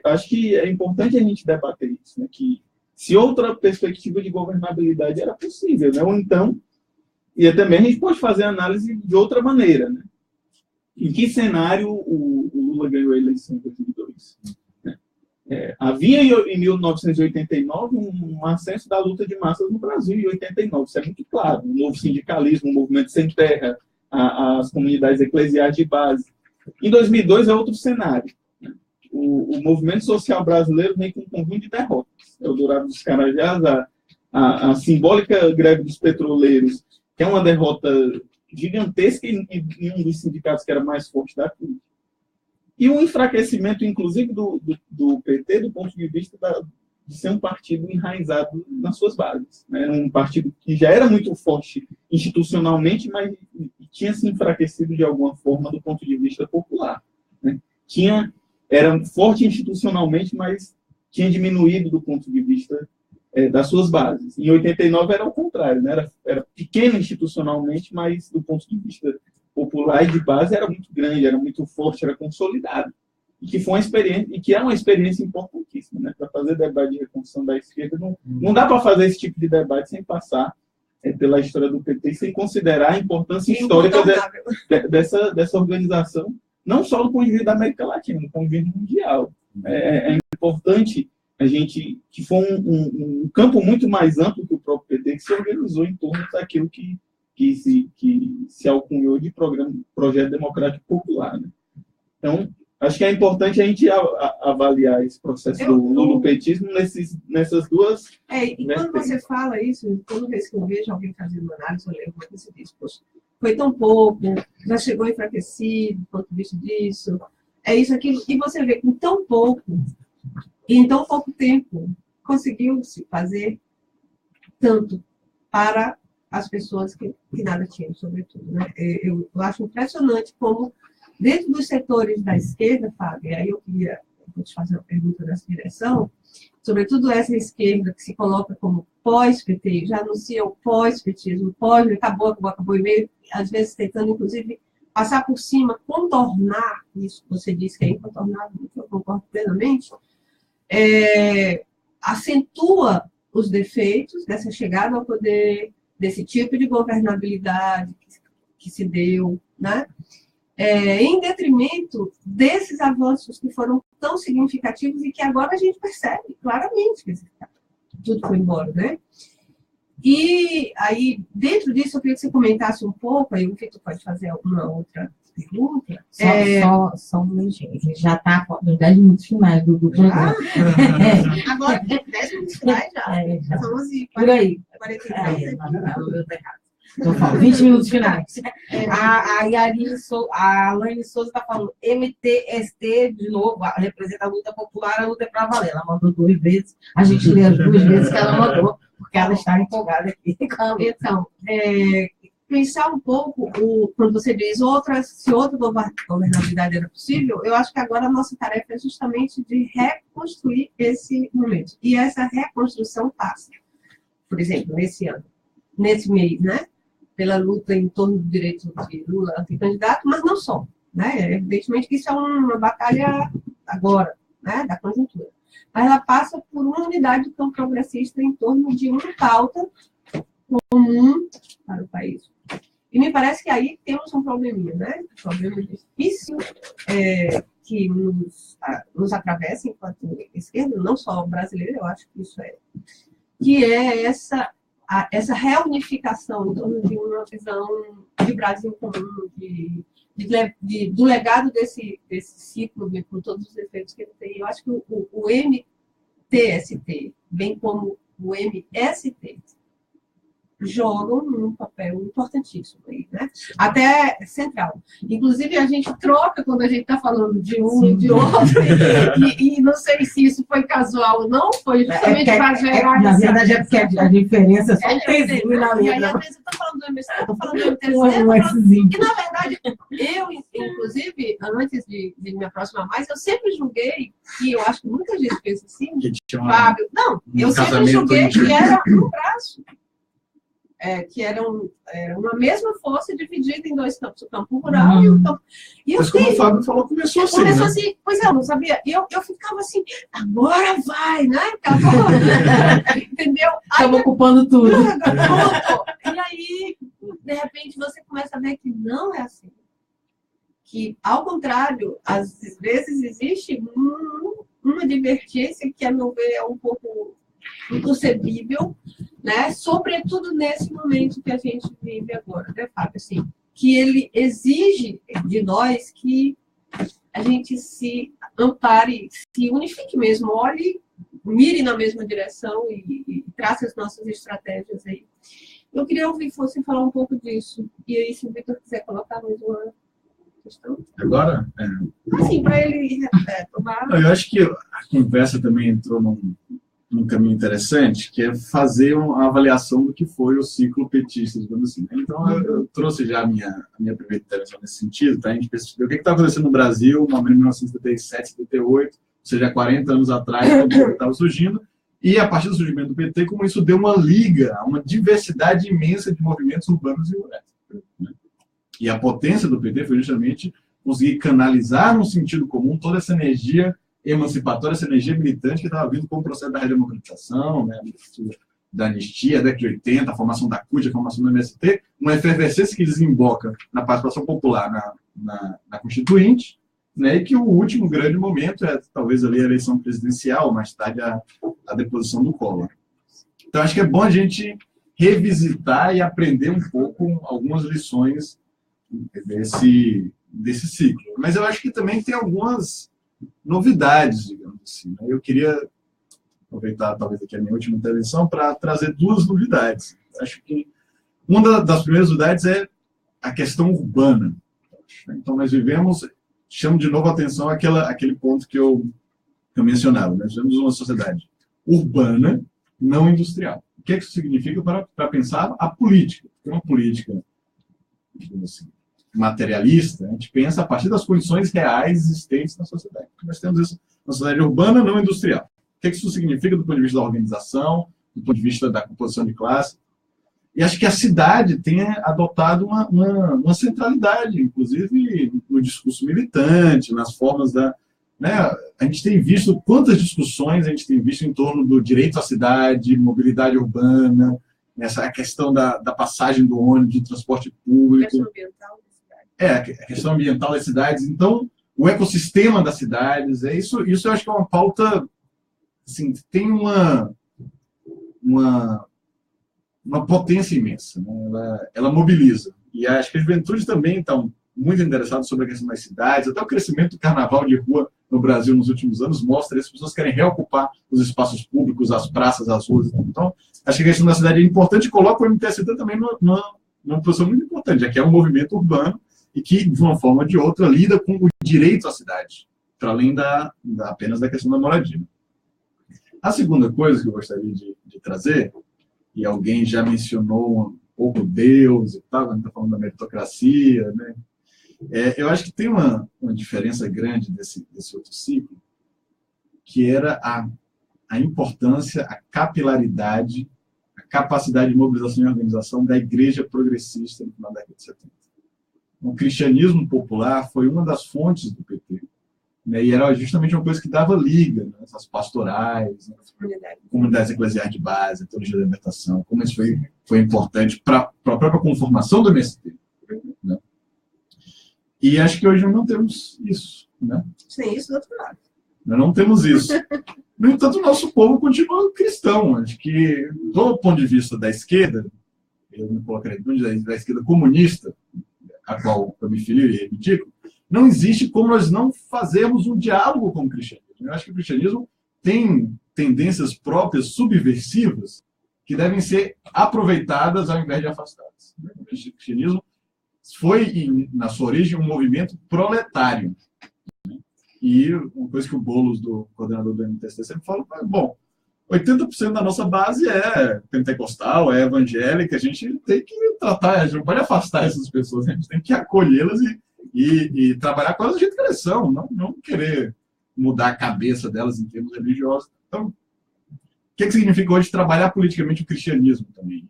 acho que é importante a gente debater isso, né? Que se outra perspectiva de governabilidade era possível, né? Ou então, e também a gente pode fazer análise de outra maneira, né? Em que cenário o Lula ganhou a eleição em 2002? Havia em 1989 um ascenso da luta de massas no Brasil, em 89, isso é muito claro. O novo sindicalismo, o movimento sem terra, as comunidades eclesiais de base. Em 2002 é outro cenário. O movimento social brasileiro vem com um conjunto de derrotas. Eldorado dos Carajás, a simbólica greve dos petroleiros, que é uma derrota gigantesca em um dos sindicatos que era mais forte da política. E um enfraquecimento, inclusive, do PT, do ponto de vista de ser um partido enraizado nas suas bases. Né? Um partido que já era muito forte institucionalmente, mas tinha se enfraquecido de alguma forma do ponto de vista popular. Né? Era forte institucionalmente, mas tinha diminuído do ponto de vista das suas bases. Em 89 era o contrário, né? Era pequeno institucionalmente, mas do ponto de vista popular e de base era muito grande, era muito forte, era consolidado. E que foi uma experiência, e que é uma experiência importantíssima, né? Para fazer debate de reconstrução da esquerda, não dá para fazer esse tipo de debate sem passar pela história do PT, sem considerar a importância histórica dessa organização não só do ponto de vista da América Latina, do ponto de vista mundial. É importante a gente, que foi um campo muito mais amplo que o próprio PT, que se organizou em torno daquilo que se alcunhou de projeto democrático popular. Né? Então, acho que é importante a gente avaliar esse processo do lulopetismo nessas duas... E quando você fala isso, toda vez que eu vejo alguém fazendo análise, eu levo uma coisa disso, poxa, foi tão pouco, já chegou enfraquecido do ponto de vista disso, é isso, aquilo, e você vê com tão pouco, e em tão pouco tempo, conseguiu-se fazer tanto para as pessoas que nada tinham, sobretudo. Né? Eu acho impressionante como, dentro dos setores da esquerda, Fábio, e aí eu vou te fazer uma pergunta nessa direção, sobretudo essa esquerda que se coloca como pós-PT, já anuncia o pós-petismo, acabou, e meio, às vezes tentando, inclusive, passar por cima, contornar isso que você disse que é incontornável, que eu concordo plenamente, acentua os defeitos dessa chegada ao poder, desse tipo de governabilidade que se deu, né? Em detrimento desses avanços que foram tão significativos e que agora a gente percebe claramente que tudo foi embora, né? E aí, dentro disso, eu queria que você comentasse um pouco, aí o Vitor pode fazer alguma outra pergunta. Só um minutinho, a gente já está nos 10 minutos finais do programa. Agora, 10 minutos finais já. São 11h43. Por aí. 43. Então, falo, 20 minutos finais. A Alaine Souza está falando MTST, de novo, representa a luta popular, a luta é para valer. Ela mandou 2 vezes, a gente lê as 2 vezes que ela mandou, porque ela está empolgada aqui. Então, pensar um pouco, quando você diz se outra governabilidade era possível, eu acho que agora a nossa tarefa é justamente de reconstruir esse momento. E essa reconstrução passa, por exemplo, nesse mês, né? Pela luta em torno do direito de Lula anticandidato, mas não só. Né? Evidentemente que isso é uma batalha agora, né? Da conjuntura. Mas ela passa por uma unidade do campo progressista em torno de uma pauta comum para o país. E me parece que aí temos um probleminha, né? Um problema difícil que nos atravessa enquanto esquerda, não só brasileira, eu acho que isso que é essa reunificação em torno de uma visão de Brasil comum, do legado desse ciclo, com todos os efeitos que ele tem. Eu acho que o MTST, bem como o MST, jogam um papel importantíssimo aí, né? Até central. Inclusive, a gente troca quando a gente está falando de um e de outro, e não sei se isso foi casual ou não, foi justamente para gerar... Na verdade, é porque a diferença é só um pezinho na letra. E aí, às vezes, eu estou falando do MST, eu estou falando do MTST, que, na verdade, eu, inclusive, antes de me aproximar mais, eu sempre julguei, e eu acho que muita gente pensa assim, Fábio, não, eu sempre julguei que era um braço. Que eram uma mesma força dividida em 2 campos, o campo rural e o campo... Mas como o Fábio falou, começou assim, Começou assim, pois é, eu não sabia. E eu ficava assim, agora vai, né? Acabou. Entendeu? Estava ocupando tudo. E aí, de repente, você começa a ver que não é assim. Que, ao contrário, às vezes existe uma divergência que, a meu ver, é um pouco inconcebível, né? Sobretudo nesse momento que a gente vive agora, né, Fábio? Assim, que ele exige de nós que a gente se ampare, se unifique mesmo, olhe, mire na mesma direção e trace as nossas estratégias aí. Eu queria ouvir você falar um pouco disso. E aí, se o Vitor quiser colocar mais uma questão. Agora? Assim, para ele tomar... Eu acho que a conversa também entrou num caminho interessante, que é fazer uma avaliação do que foi o ciclo petista, digamos assim. Então, eu trouxe já a minha primeira intervenção nesse sentido, para a gente perceber o que está acontecendo no Brasil, no ano de 1977, 78, ou seja, há 40 anos atrás, quando o estava surgindo, e a partir do surgimento do PT, como isso deu uma liga, uma diversidade imensa de movimentos urbanos e rurais. Né? E a potência do PT foi justamente conseguir canalizar no sentido comum toda essa energia emancipatória, essa energia militante que estava vindo com o processo da redemocratização, né, da anistia, a década de 80, a formação da CUT, a formação do MST, uma efervescência que desemboca na participação popular na Constituinte, né, e que o último grande momento é talvez ali a eleição presidencial, mais tarde a deposição do Collor. Então, acho que é bom a gente revisitar e aprender um pouco algumas lições desse ciclo. Mas eu acho que também tem algumas novidades, digamos assim. Né? Eu queria aproveitar, talvez, aqui a minha última intervenção para trazer duas novidades. Acho que uma das primeiras novidades é a questão urbana. Então, nós vivemos, chamo de novo a atenção aquele ponto que eu mencionava. Nós vivemos uma sociedade urbana, não industrial. O que isso significa para pensar a política? Porque uma política, digamos assim, materialista, a gente pensa a partir das condições reais existentes na sociedade. Nós temos isso na sociedade urbana, não industrial. O que isso significa do ponto de vista da organização, do ponto de vista da composição de classe? E acho que a cidade tem adotado uma centralidade, inclusive no discurso militante, nas formas da... Né, a gente tem visto quantas discussões a gente tem visto em torno do direito à cidade, mobilidade urbana, a questão da passagem do ônibus, de transporte público. A questão ambiental das cidades. A questão ambiental das cidades. Então, o ecossistema das cidades, isso eu acho que é uma pauta, assim, tem uma potência imensa, né? Ela mobiliza. E acho que a juventude também está muito interessada sobre a questão das cidades, até o crescimento do carnaval de rua no Brasil nos últimos anos mostra isso, as pessoas querem reocupar os espaços públicos, as praças, as ruas. Então, acho que a questão da cidade é importante e coloca o MTST também numa posição muito importante, já que é um movimento urbano e que, de uma forma ou de outra, lida com o direito à cidade, para além apenas da questão da moradia. A segunda coisa que eu gostaria de trazer, e alguém já mencionou um pouco Deus e tal, a gente está falando da meritocracia, né? Eu acho que tem uma diferença grande desse outro ciclo, que era a importância, a capilaridade, a capacidade de mobilização e organização da igreja progressista no final da década de 70. O cristianismo popular foi uma das fontes do PT, né, e era justamente uma coisa que dava liga, né, essas pastorais, né, comunidades eclesiais de base, a teologia da libertação, como isso foi importante para a própria conformação do MST. Né? E acho que hoje não temos isso. Né? Sem isso, do outro lado. Nós não temos isso. No entanto, o nosso povo continua cristão. Acho que, do ponto de vista da esquerda, eu me colocaria do ponto de vista da esquerda comunista, a qual eu me filio e reivindico, não existe como nós não fazermos um diálogo com o cristianismo. Eu acho que o cristianismo tem tendências próprias subversivas que devem ser aproveitadas ao invés de afastadas. O cristianismo foi, na sua origem, um movimento proletário. E uma coisa que o Boulos, do coordenador do MTST, sempre fala, bom, 80% da nossa base é pentecostal, é evangélica, a gente tem que tratar, a gente não pode afastar essas pessoas, a gente tem que acolhê-las e trabalhar com elas do jeito que elas são, não querer mudar a cabeça delas em termos religiosos. Então, o que significa hoje trabalhar politicamente o cristianismo também?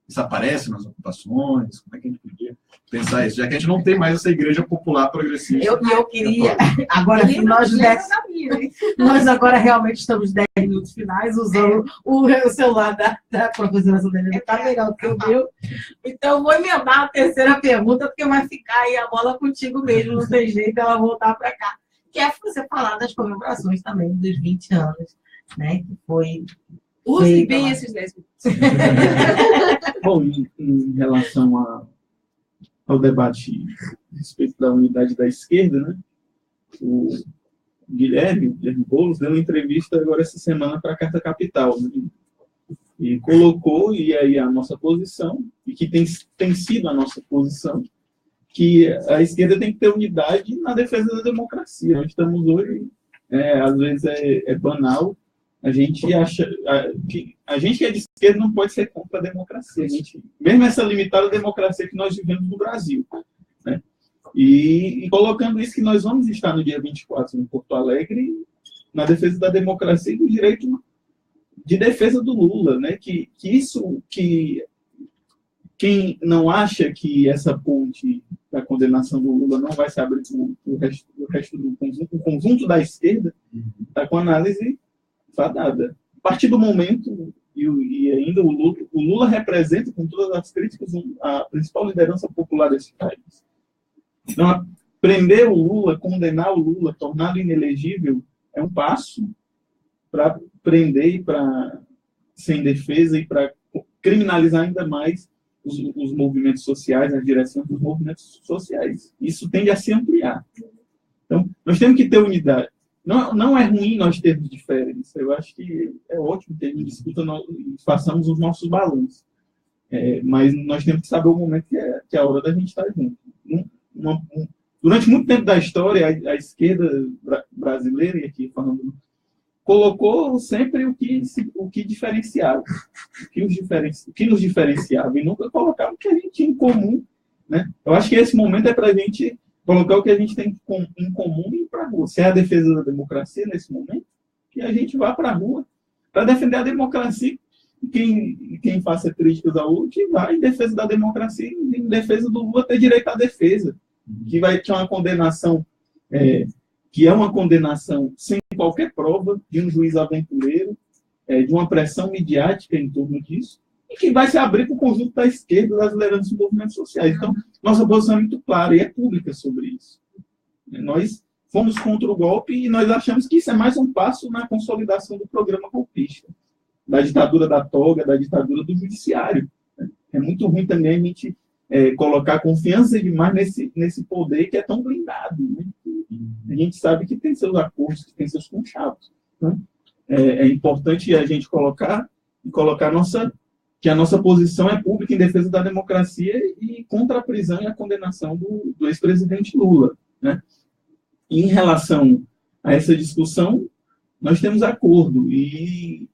Isso aparece nas ocupações? Como é que a gente podia pensar isso? Já que a gente não tem mais essa igreja popular progressista. Eu queria, agora sim, nós agora realmente estamos 10 minutos finais, usando o celular da professora Sandra, está melhor do que o meu. Então, vou emendar a terceira pergunta, porque vai ficar aí a bola contigo mesmo, não tem jeito ela voltar para cá. Que é você falar das comemorações também dos 20 anos, né? Que foi... Use bem esses 10 minutos. Bom, em relação ao debate a respeito da unidade da esquerda, né? O Guilherme Boulos deu uma entrevista agora essa semana para a Carta Capital, né? E colocou, e aí a nossa posição, e que tem sido a nossa posição, que a esquerda tem que ter unidade na defesa da democracia. Nós estamos hoje, às vezes é banal, a gente acha que a gente que é de esquerda não pode ser contra a democracia. Mesmo essa limitada democracia que nós vivemos no Brasil. Né? E colocando isso que nós vamos estar no dia 24 em Porto Alegre, na defesa da democracia e do direito de defesa do Lula. Né? Que quem não acha que essa ponte da condenação do Lula não vai se abrir com o resto do conjunto da esquerda, está com análise fadada. A partir do momento, e ainda o Lula representa, com todas as críticas, a principal liderança popular desse país. Então, prender o Lula, condenar o Lula, torná-lo inelegível, é um passo para prender e para sem defesa e para criminalizar ainda mais os movimentos sociais, a direção dos movimentos sociais. Isso tende a se ampliar. Então, nós temos que ter unidade. Não é ruim nós termos diferença. Eu acho que é ótimo ter uma disputa e façamos os nossos balanços. Mas nós temos que saber o momento que é a hora da gente estar junto. Durante muito tempo da história, a esquerda brasileira, e aqui falando, colocou sempre o que diferenciava, o que nos diferenciava, e nunca colocava o que a gente tinha em comum. Né? Eu acho que esse momento é para a gente colocar o que a gente tem em comum e ir para a rua. Se é a defesa da democracia nesse momento, que a gente vá para a rua para defender a democracia. Quem faça críticas ao Lula, que vai em defesa da democracia, em defesa do Lula ter direito à defesa, que vai ter uma condenação, que é uma condenação sem qualquer prova, de um juiz aventureiro, de uma pressão midiática em torno disso, e que vai se abrir para o conjunto da esquerda, das lideranças dos movimentos sociais. Então, nossa posição é muito clara e é pública sobre isso. Nós fomos contra o golpe e nós achamos que isso é mais um passo na consolidação do programa golpista, da ditadura da toga, da ditadura do judiciário. É muito ruim também a gente colocar confiança demais nesse poder que é tão blindado. Né? A gente sabe que tem seus acordos, que tem seus conchavos. Né? É importante a gente colocar que a nossa posição é pública em defesa da democracia e contra a prisão e a condenação do ex-presidente Lula. Né? E em relação a essa discussão, nós temos acordo e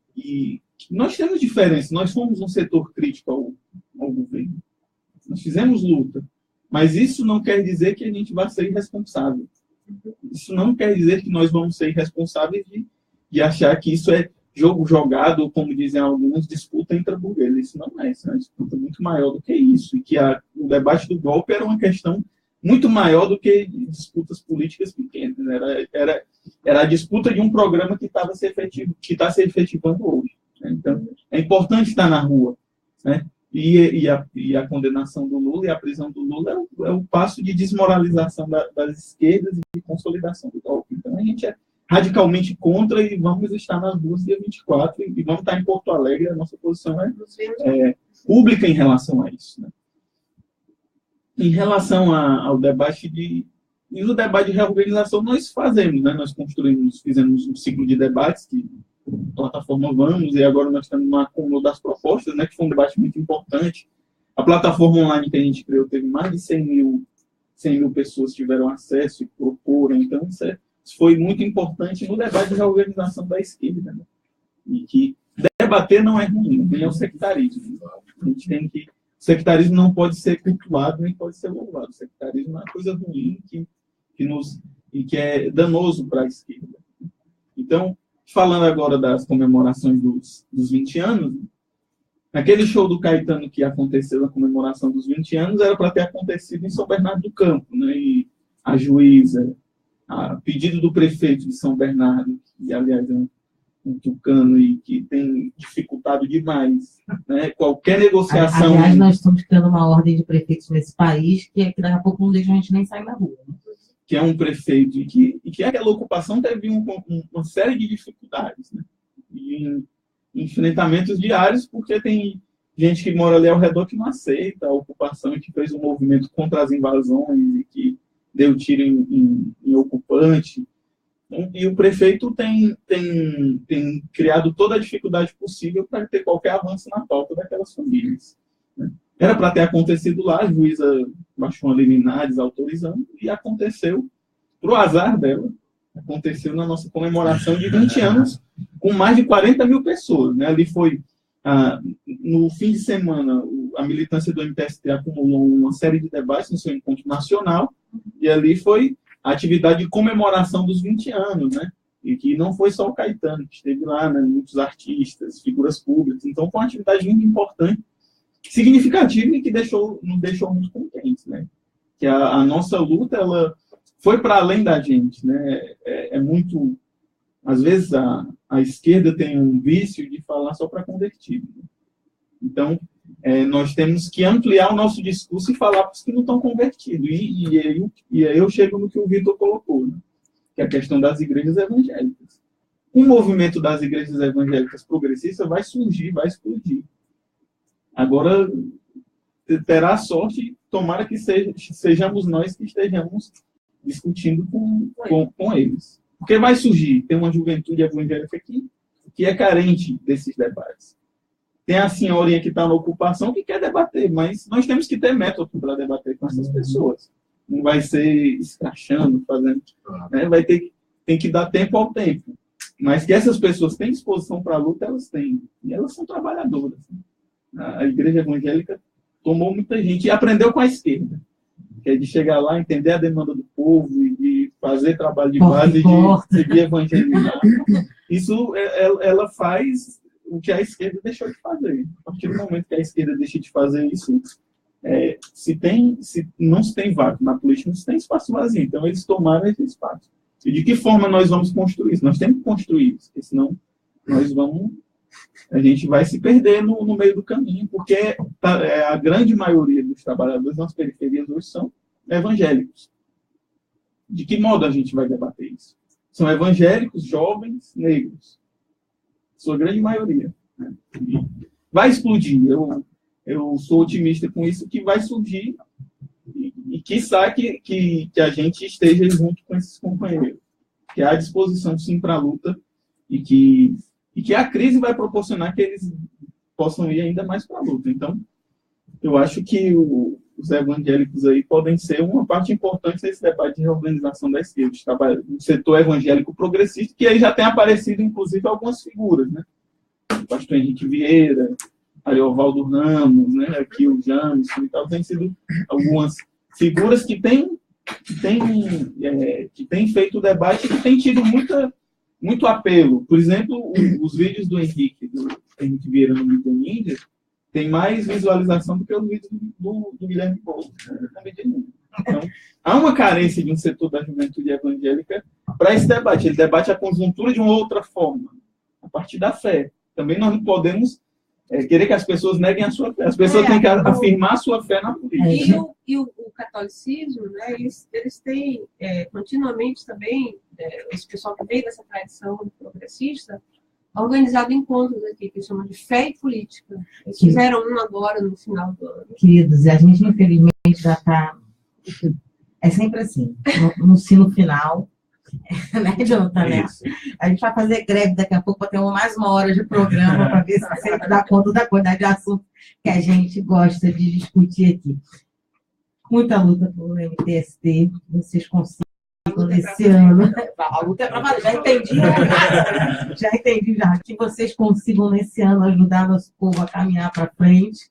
nós temos diferença. Nós fomos um setor crítico ao governo. Nós fizemos luta. Mas isso não quer dizer que a gente vai ser irresponsável. Isso não quer dizer que nós vamos ser irresponsáveis de achar que isso é jogo jogado, ou, como dizem alguns, disputa entre burgueses. Isso não é. Isso é uma disputa muito maior do que isso. E que o debate do golpe era uma questão muito maior do que disputas políticas pequenas. Era a disputa de um programa que está se efetivando hoje. Então, é importante estar na rua. Né? E a condenação do Lula e a prisão do Lula é o passo de desmoralização das esquerdas e de consolidação do golpe. Então, a gente é radicalmente contra e vamos estar nas ruas dia 24 e vamos estar em Porto Alegre. A nossa posição é pública em relação a isso. Né? Em relação ao debate e o debate de reorganização nós fazemos, né? Nós fizemos um ciclo de debates que plataforma Vamos, e agora nós estamos no acúmulo das propostas, né, que foi um debate muito importante. A plataforma online que a gente criou teve mais de 100 mil pessoas que tiveram acesso e proporam, então isso foi muito importante no debate de reorganização da esquerda. Né? E que debater não é ruim, nem é o sectarismo. A gente tem que... O sectarismo não pode ser cultuado, nem pode ser louvado. O sectarismo é uma coisa ruim que é danoso para a esquerda. Então, falando agora das comemorações dos 20 anos, aquele show do Caetano que aconteceu na comemoração dos 20 anos era para ter acontecido em São Bernardo do Campo, né? E a juíza, a pedido do prefeito de São Bernardo, que aliás é um tucano e que tem dificultado demais, né? Qualquer negociação... Aliás, nós estamos criando uma ordem de prefeitos nesse país que daqui a pouco não deixa a gente nem sair na rua. Né? Que é um prefeito e que aquela ocupação teve uma série de dificuldades, né? E enfrentamentos diários, porque tem gente que mora ali ao redor que não aceita a ocupação e que fez um movimento contra as invasões e que deu tiro em ocupante. E o prefeito tem criado toda a dificuldade possível para ter qualquer avanço na pauta daquelas famílias. Né? Era para ter acontecido lá, a juíza baixou uma liminar desautorizando, e aconteceu, para o azar dela, aconteceu na nossa comemoração de 20 anos, com mais de 40 mil pessoas. Né? Ali foi, no fim de semana, a militância do MTST acumulou uma série de debates no seu encontro nacional, e ali foi a atividade de comemoração dos 20 anos, né? E que não foi só o Caetano, que esteve lá, né? Muitos artistas, figuras públicas. Então, foi uma atividade muito importante, significativa e que nos deixou muito contentes, né? Que a nossa luta, ela foi para além da gente, né? Muito... Às vezes, a esquerda tem um vício de falar só para convertido. Né? Então, nós temos que ampliar o nosso discurso e falar para os que não estão convertidos. E aí eu chego no que o Vitor colocou, né? Que é a questão das igrejas evangélicas. O movimento das igrejas evangélicas progressistas vai surgir, vai explodir. Agora, terá sorte, tomara que sejamos nós que estejamos discutindo com eles. Porque vai surgir, tem uma juventude evangélica aqui que é carente desses debates. Tem a senhorinha que está na ocupação que quer debater, mas nós temos que ter método para debater com essas pessoas. Não vai ser escrachando, fazendo... Né? Tem que dar tempo ao tempo. Mas que essas pessoas têm disposição para a luta, elas têm. E elas são trabalhadoras. A igreja evangélica tomou muita gente e aprendeu com a esquerda. Que é de chegar lá, entender a demanda do povo e de fazer trabalho de base, de evangelizar. Isso, ela faz o que a esquerda deixou de fazer. A partir do momento que a esquerda deixa de fazer isso, se não se tem vácuo na política, não se tem espaço vazio. Então, eles tomaram esse espaço. E de que forma nós vamos construir isso? Nós temos que construir isso, porque senão a gente vai se perder no meio do caminho, porque a grande maioria dos trabalhadores nas periferias hoje são evangélicos. De que modo a gente vai debater isso? São evangélicos, jovens, negros. Sua grande maioria. Né? Vai explodir. Eu sou otimista com isso, que vai surgir e quiçá que a gente esteja junto com esses companheiros. Que há disposição, sim, para a luta e que a crise vai proporcionar que eles possam ir ainda mais para a luta. Então, eu acho que os evangélicos aí podem ser uma parte importante desse debate de reorganização da esquerda, do setor evangélico progressista, que aí já tem aparecido, inclusive, algumas figuras, né? O pastor Henrique Vieira, Ariovaldo Ramos, né? Aqui o Jameson e tal, tem sido algumas figuras que têm feito o debate e que têm tido muito apelo. Por exemplo, os vídeos do Henrique Vieira no Mídia Ninja tem mais visualização do que os vídeos do Guilherme Boulos na Mídia Ninja. Então, há uma carência de um setor da juventude evangélica para esse debate. Ele debate a conjuntura de uma outra forma, a partir da fé. Também nós não podemos querer que as pessoas neguem a sua fé. As pessoas têm que afirmar a sua fé na política. E o catolicismo, né, eles têm continuamente também, esse pessoal que vem dessa tradição progressista, organizado encontros aqui, que chamam de fé e política. Eles fizeram um agora, no final do ano. Queridos, a gente, infelizmente, já está... É sempre assim, no sino final, né, Jonathan? A gente vai fazer greve daqui a pouco para ter mais uma hora de programa para ver se você dá conta da quantidade de assunto que a gente gosta de discutir aqui. Muita luta pelo MTST, vocês consigam nesse ano. A luta é para valer, já entendi, que vocês consigam nesse ano ajudar nosso povo a caminhar para frente,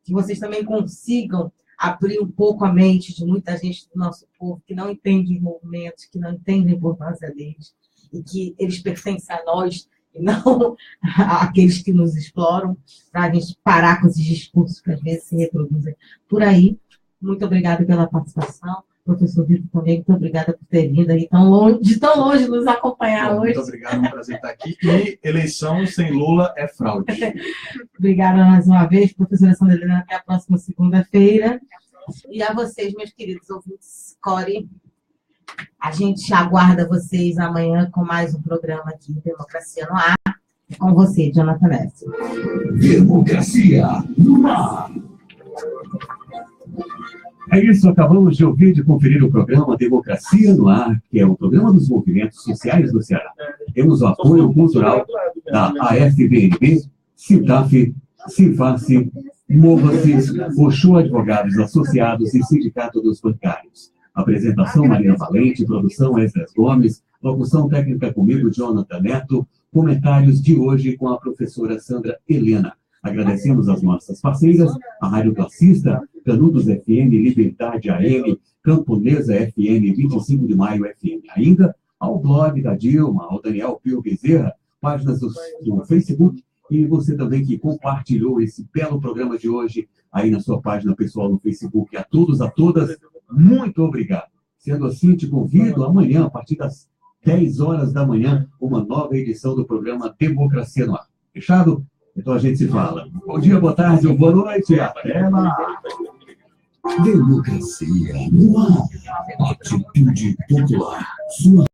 que vocês também consigam abrir um pouco a mente de muita gente do nosso povo que não entende os movimentos, que não entende a importância deles, e que eles pertencem a nós e não àqueles que nos exploram, para a gente parar com esses discursos que às vezes se reproduzem por aí. Muito obrigada pela participação. Professor Vitor também, muito obrigada por ter vindo aí de tão longe nos acompanhar hoje. Muito obrigado, é um prazer estar aqui. E eleição sem Lula é fraude. Obrigada mais uma vez, professora Sandra Helena, até a próxima segunda-feira. E a vocês, meus queridos ouvintes, Core, a gente aguarda vocês amanhã com mais um programa aqui, Democracia no Ar, com você, Jonathan Ness. Democracia no Ar. É isso, acabamos de ouvir e de conferir o programa Democracia no Ar, que é o programa dos movimentos sociais do Ceará. Temos o apoio cultural da AFBNB, CITAF, CIFACE, Mova-se, Oxô Advogados Associados e Sindicato dos Bancários. Apresentação Marina Valente, produção Esdras Gomes, locução técnica comigo, Jonathan Neto, comentários de hoje com a professora Sandra Helena. Agradecemos as nossas parceiras, a Rádio Classista, Canudos FM, Liberdade AM, Camponesa FM, 25 de Maio FM. Ainda ao blog da Dilma, ao Daniel Pio Bezerra, páginas do Facebook, e você também que compartilhou esse belo programa de hoje aí na sua página pessoal no Facebook. A todos, a todas, muito obrigado. Sendo assim, te convido amanhã, a partir das 10 horas da manhã, uma nova edição do programa Democracia no Ar. Fechado? Então a gente se fala. Bom dia, boa tarde ou boa noite. Até lá. Democracia no ar. Atitude Popular. Sua